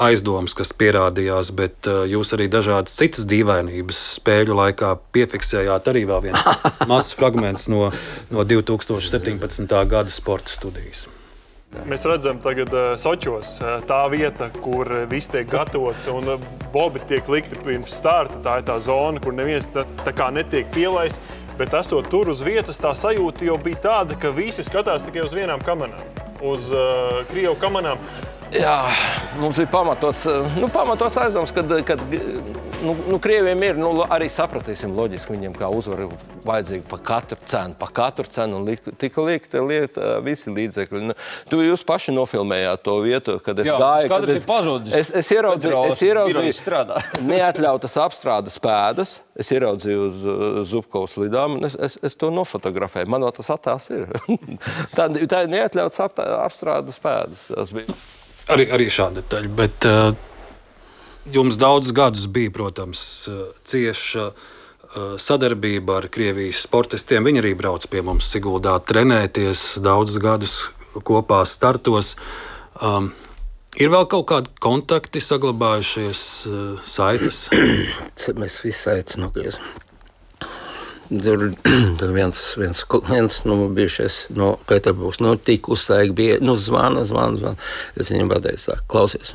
aizdomas, kas pierādījās, bet jūs arī dažādas citas dīvainības spēļu laikā piefiksējāt arī vēl viens mazs fragments no 2017. gada sporta studijas. Mēs redzam tagad Sočos tā vieta, kur viss tiek gatavots un bobi tiek likti pirms starta. Tā ir tā zona, kur neviens tā kā netiek pielaists, bet esot tur uz vietas, tā sajūta jau bija tāda, ka visi skatās tikai uz vienām kamerām, uz Krievu kamerām. Jā, mums ir pamatots aizdoms, kad Krieviem ir, arī sapratīsim loģiski, viņiem kā uzvaru vajadzīgi pa katru cenu, un tika liekta visi līdzekļi. Jūs paši nofilmējāt to vietu, kad es gāju. Es ieraudzīju neatļautas apstrādes pēdas, es ieraudzīju uz Zubkovas lidām, un es to nofotografēju. Man vēl tas attēls ir. Tā ir neatļautas apstrādes pēdas. Tas bija. Arī šādi detaļi, bet jums daudz gadus bija, protams, cieša sadarbība ar Krievijas sportistiem. Viņi arī brauc pie mums Siguldā trenēties daudzus gadus kopā startos. Ir vēl kaut kādi kontakti saglabājušies saites? Mēs visi saites nogriezam. Tur viens bijušies no Pēterburgas, tik uzstājīgi bija, zvana. Es viņam pateicu tā, klausies,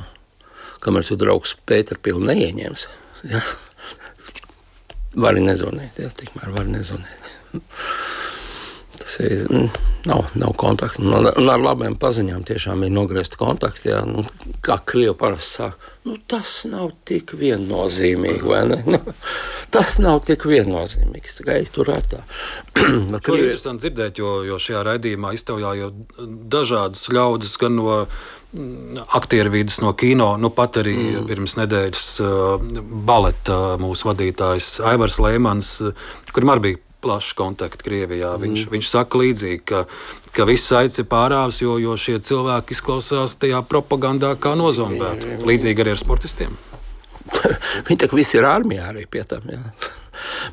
kamēr tu draugs Pēterpili neieņems, ja? Vari nezvanīt, ja? Tikmēr vari nezvanīt. Tas ir, nav kontaktu. Un ar labiem paziņām tiešām ir nogriezti kontakti, ja? Kā Krievi parasti sāk, tas nav tik viennozīmīgi, vai ne? Tas nav tik viennozīmīgs, tikai tur ar tā. To ir interesanti dzirdēt, jo šajā raidījumā iztaujājo dažādas ļaudis, gan no aktieru vidas, no kino, pat arī pirms nedēļas baleta mūsu vadītājs Aivars Leimans, kurim arī bija plaši kontakti Krievijā. Viņš saka līdzīgi, ka viss saites ir pārāvs, jo šie cilvēki izklausās tajā propagandā kā nozombēti. Līdzīgi arī ar sportistiem. Viņi tak visi ir armijā arī pie tam, jā.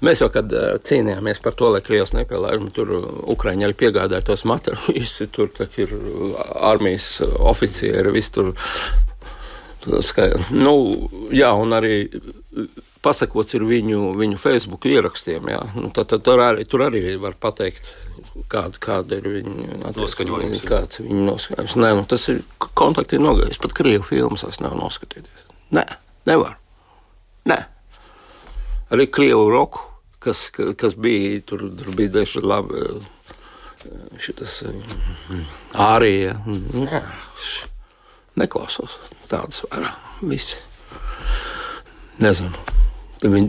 Mēs jau, kad cīnījāmies par to, lai Krievs nepielaiž, tur Ukraiņi arī piegādāja tos materiālus, visi tur ir armijas oficieri, visi tur. Jā, un arī pasakots ir viņu Facebook ierakstiem, jā. Tur arī var pateikt, kāda ir viņa noskaņojums. Kāds viņa noskaņojums. Nē, tas ir kontakti nogājis. Pat Krievu filmas es nevaru noskatīties. Nē, nevar. Nē. Arī Krievu roku, kas bija, tur bija daži labi šitas ārija. Nē, neklausos tādas vairāk. Visi. Nezinu.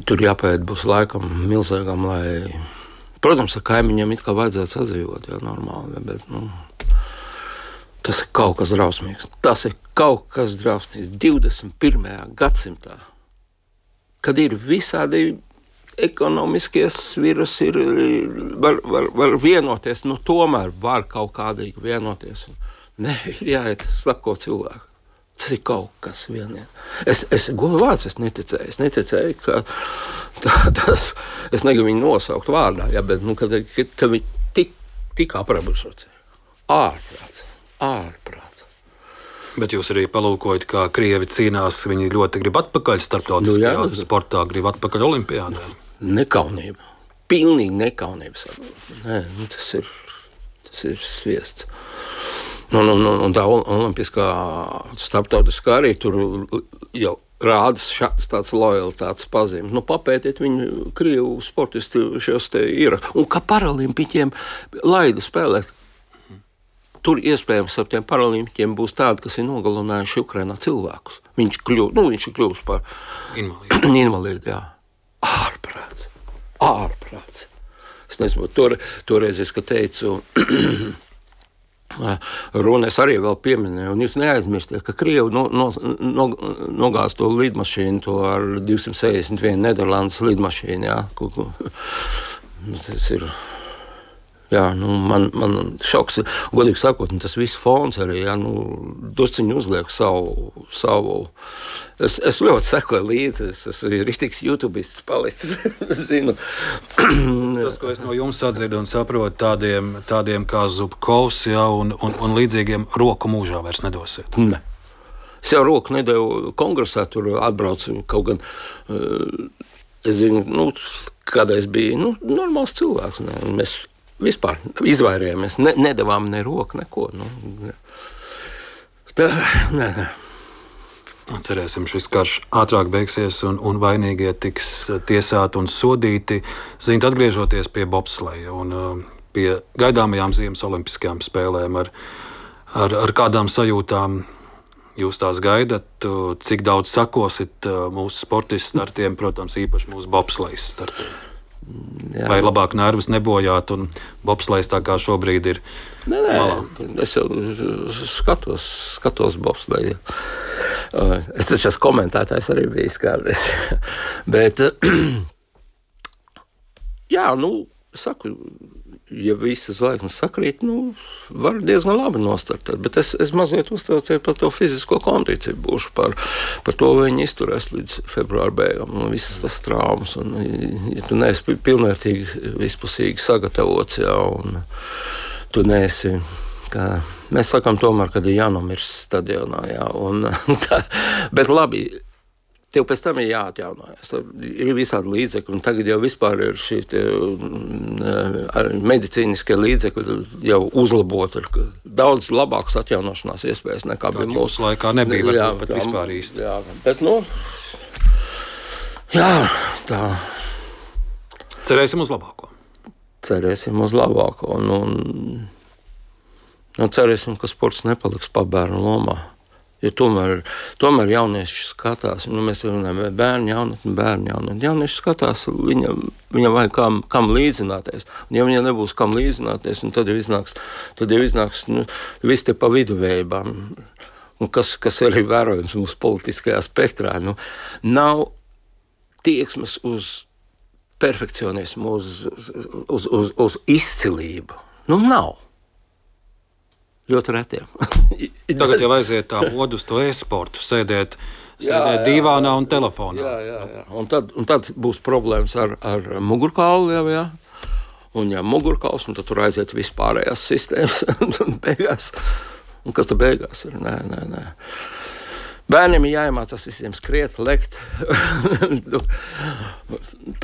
Tur jāpēt būs laikam milzīgam, lai Protams, ar kaimiņiem it kā vajadzētu sadzīvot, jā, normāli, bet, tas ir kaut kas drausmīgs. Tas ir kaut kas drausmīgs 21. gadsimtā, kad ir visādi ekonomiskie sviras, var vienoties, tomēr var kaut kādīgi vienoties. Nē, ir jāiet slapko cilvēku. Tas ir kaut kas vienīgi. Es gulu vārds, es neticēju, ka tas, es negribu viņu nosaukt vārdā, ja, bet, kad viņi tik aprabušots. Ārprāts. Bet jūs arī palūkojat, kā Krievi cīnās, viņi ļoti grib atpakaļ starptautiskajā sportā, grib atpakaļ olimpiādē. Nekaunība. Pilnīgi nekaunības. Nē, tas ir sviests. Un tā olimpiskā starptautiskā arī tur jau rādas tāds lojalitātes pazīmes. Papētiet viņu Krievu sportistu šos te ir. Un kā paralimpiķiem laida spēlēt. Tur iespējams ar tiem paralimpiķiem būs tādi, kas ir nogalinājuši Ukrainā cilvēkus. Viņš ir kļuvis par invalīdu, jā. Ārprāts. Es nezinu, toreiz es, kad teicu, runa es arī vēl pieminēju, un jūs neaizmirstiet, ka Krievi nogāz to lidmašīnu, to ar 261 Nederlandes lidmašīnu, jā. Tas ir, jā, man šoks, godīgi sakot, tas viss fons arī, jā, drusciņi uzliek savu. Es ļoti sekoju līdzi, es esmu rītīgs YouTubists palicis, zinu. Tas, ko es no jums sadzirdu un saprotu, tādiem kā Zubkovs, ja, un līdzīgiem roku mūžā vairs nedosiet. Ne. Es jau roku nedevu kongresā, tur atbraucu kaut gan, es zinu, kādreiz bija, normāls cilvēks, ne, mēs vispār izvairījāmies, nedavām ne roku, neko, nē. Cerēsim, šis karš ātrāk beigsies un vainīgie tiks tiesāti un sodīti. Zint, atgriežoties pie bobsleja un pie gaidāmajām ziemas olimpiskajām spēlēm, ar kādām sajūtām jūs tās gaidat, cik daudz sakosit mūsu sportistu startiem, protams, īpaši mūsu bobslejas startiem. Jā. Vai labāk nervus nebojāt un bobslejs tā kā šobrīd ir malā? Es jau skatos bobsleju. Es taču esmu komentētājs arī bijis kādreiz. Bet, jā, saku, ja visas zvaigznes sakrīt, var diezgan labi nostartēt. Bet es mazliet uztraucēju par to fizisko kondīciju būšu, par to, vai viņi izturēs līdz februāra beigām. Visas tas traumas. Un, ja tu neesi pilnvērtīgi, vispusīgi sagatavots, jā, un tu neesi... Mēs sakām tomēr, kad ir jānomirst stadionā, jā, bet labi, tev pēc tam ir jāatjaunojas. Ir visādi līdzekļi, un tagad jau vispār ir šī medicīniskie līdzekļi jau uzlabot, ir daudz labākas atjaunošanās iespējas nekā bija mūsu laikā nebija, varbūt pat vispār īsti. Jā, bet, jā, tā. Cerēsim uz labāko. Cerēsim uz labāko, cerēsim, ka sports nepaliks pabērnu lomā. Jo tomēr jaunieši skatās, mēs runājam, bērni jaunatni. Jaunieši skatās, viņam vajag kam līdzināties. Un ja viņam nebūs kam līdzināties, tad jau iznāks viss te pa viduvējībām. Un kas arī vērojams mūsu politiskajā spektrā. Nav tieksmes uz perfekcionismu, uz izcilību. Nav. Ļoti retiem. Tagad jau aiziet tā moda uz to e-sportu, sēdēt divānā un telefonā. Jā. Un tad būs problēmas ar mugurkaulu, jā. Un ja mugurkauls, tad tur aiziet vispārējās sistēmas beigās. Un kas tad beigās ir? Nē. Bērniem ir jāiemācās visiem skriet, lekt,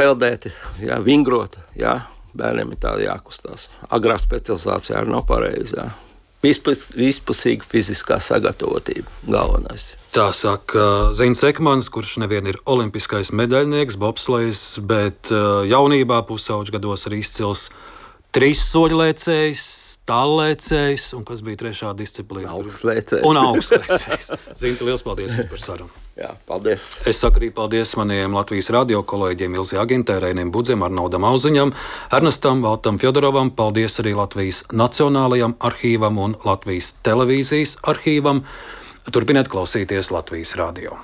peldēt, jā, vingrot, jā. Bērniem ir tā jākustās. Agrā specializācijā arī nav pareizi, jā. Vispusīga fiziskā sagatavotība galvenais. Tā saka Zins Ekmans, kurš nevien ir olimpiskais medaļnieks, bobslejs, bet jaunībā pusauģu gados arī izcils 3 soļlēcējs, tāllēcējs un kas bija 3. disciplīna? Augstlēcējs. Un augstlēcējs. Zinti, liels paldies par sarunu. Jā, paldies. Es saku arī paldies maniem Latvijas radio kolēģiem Ilzei Agintē, Reinim Budzim, Arnoldam Auziņam, Ernestam Valtam Fjodorovam. Paldies arī Latvijas Nacionālajam arhīvam un Latvijas televīzijas arhīvam. Turpiniet klausīties Latvijas radio.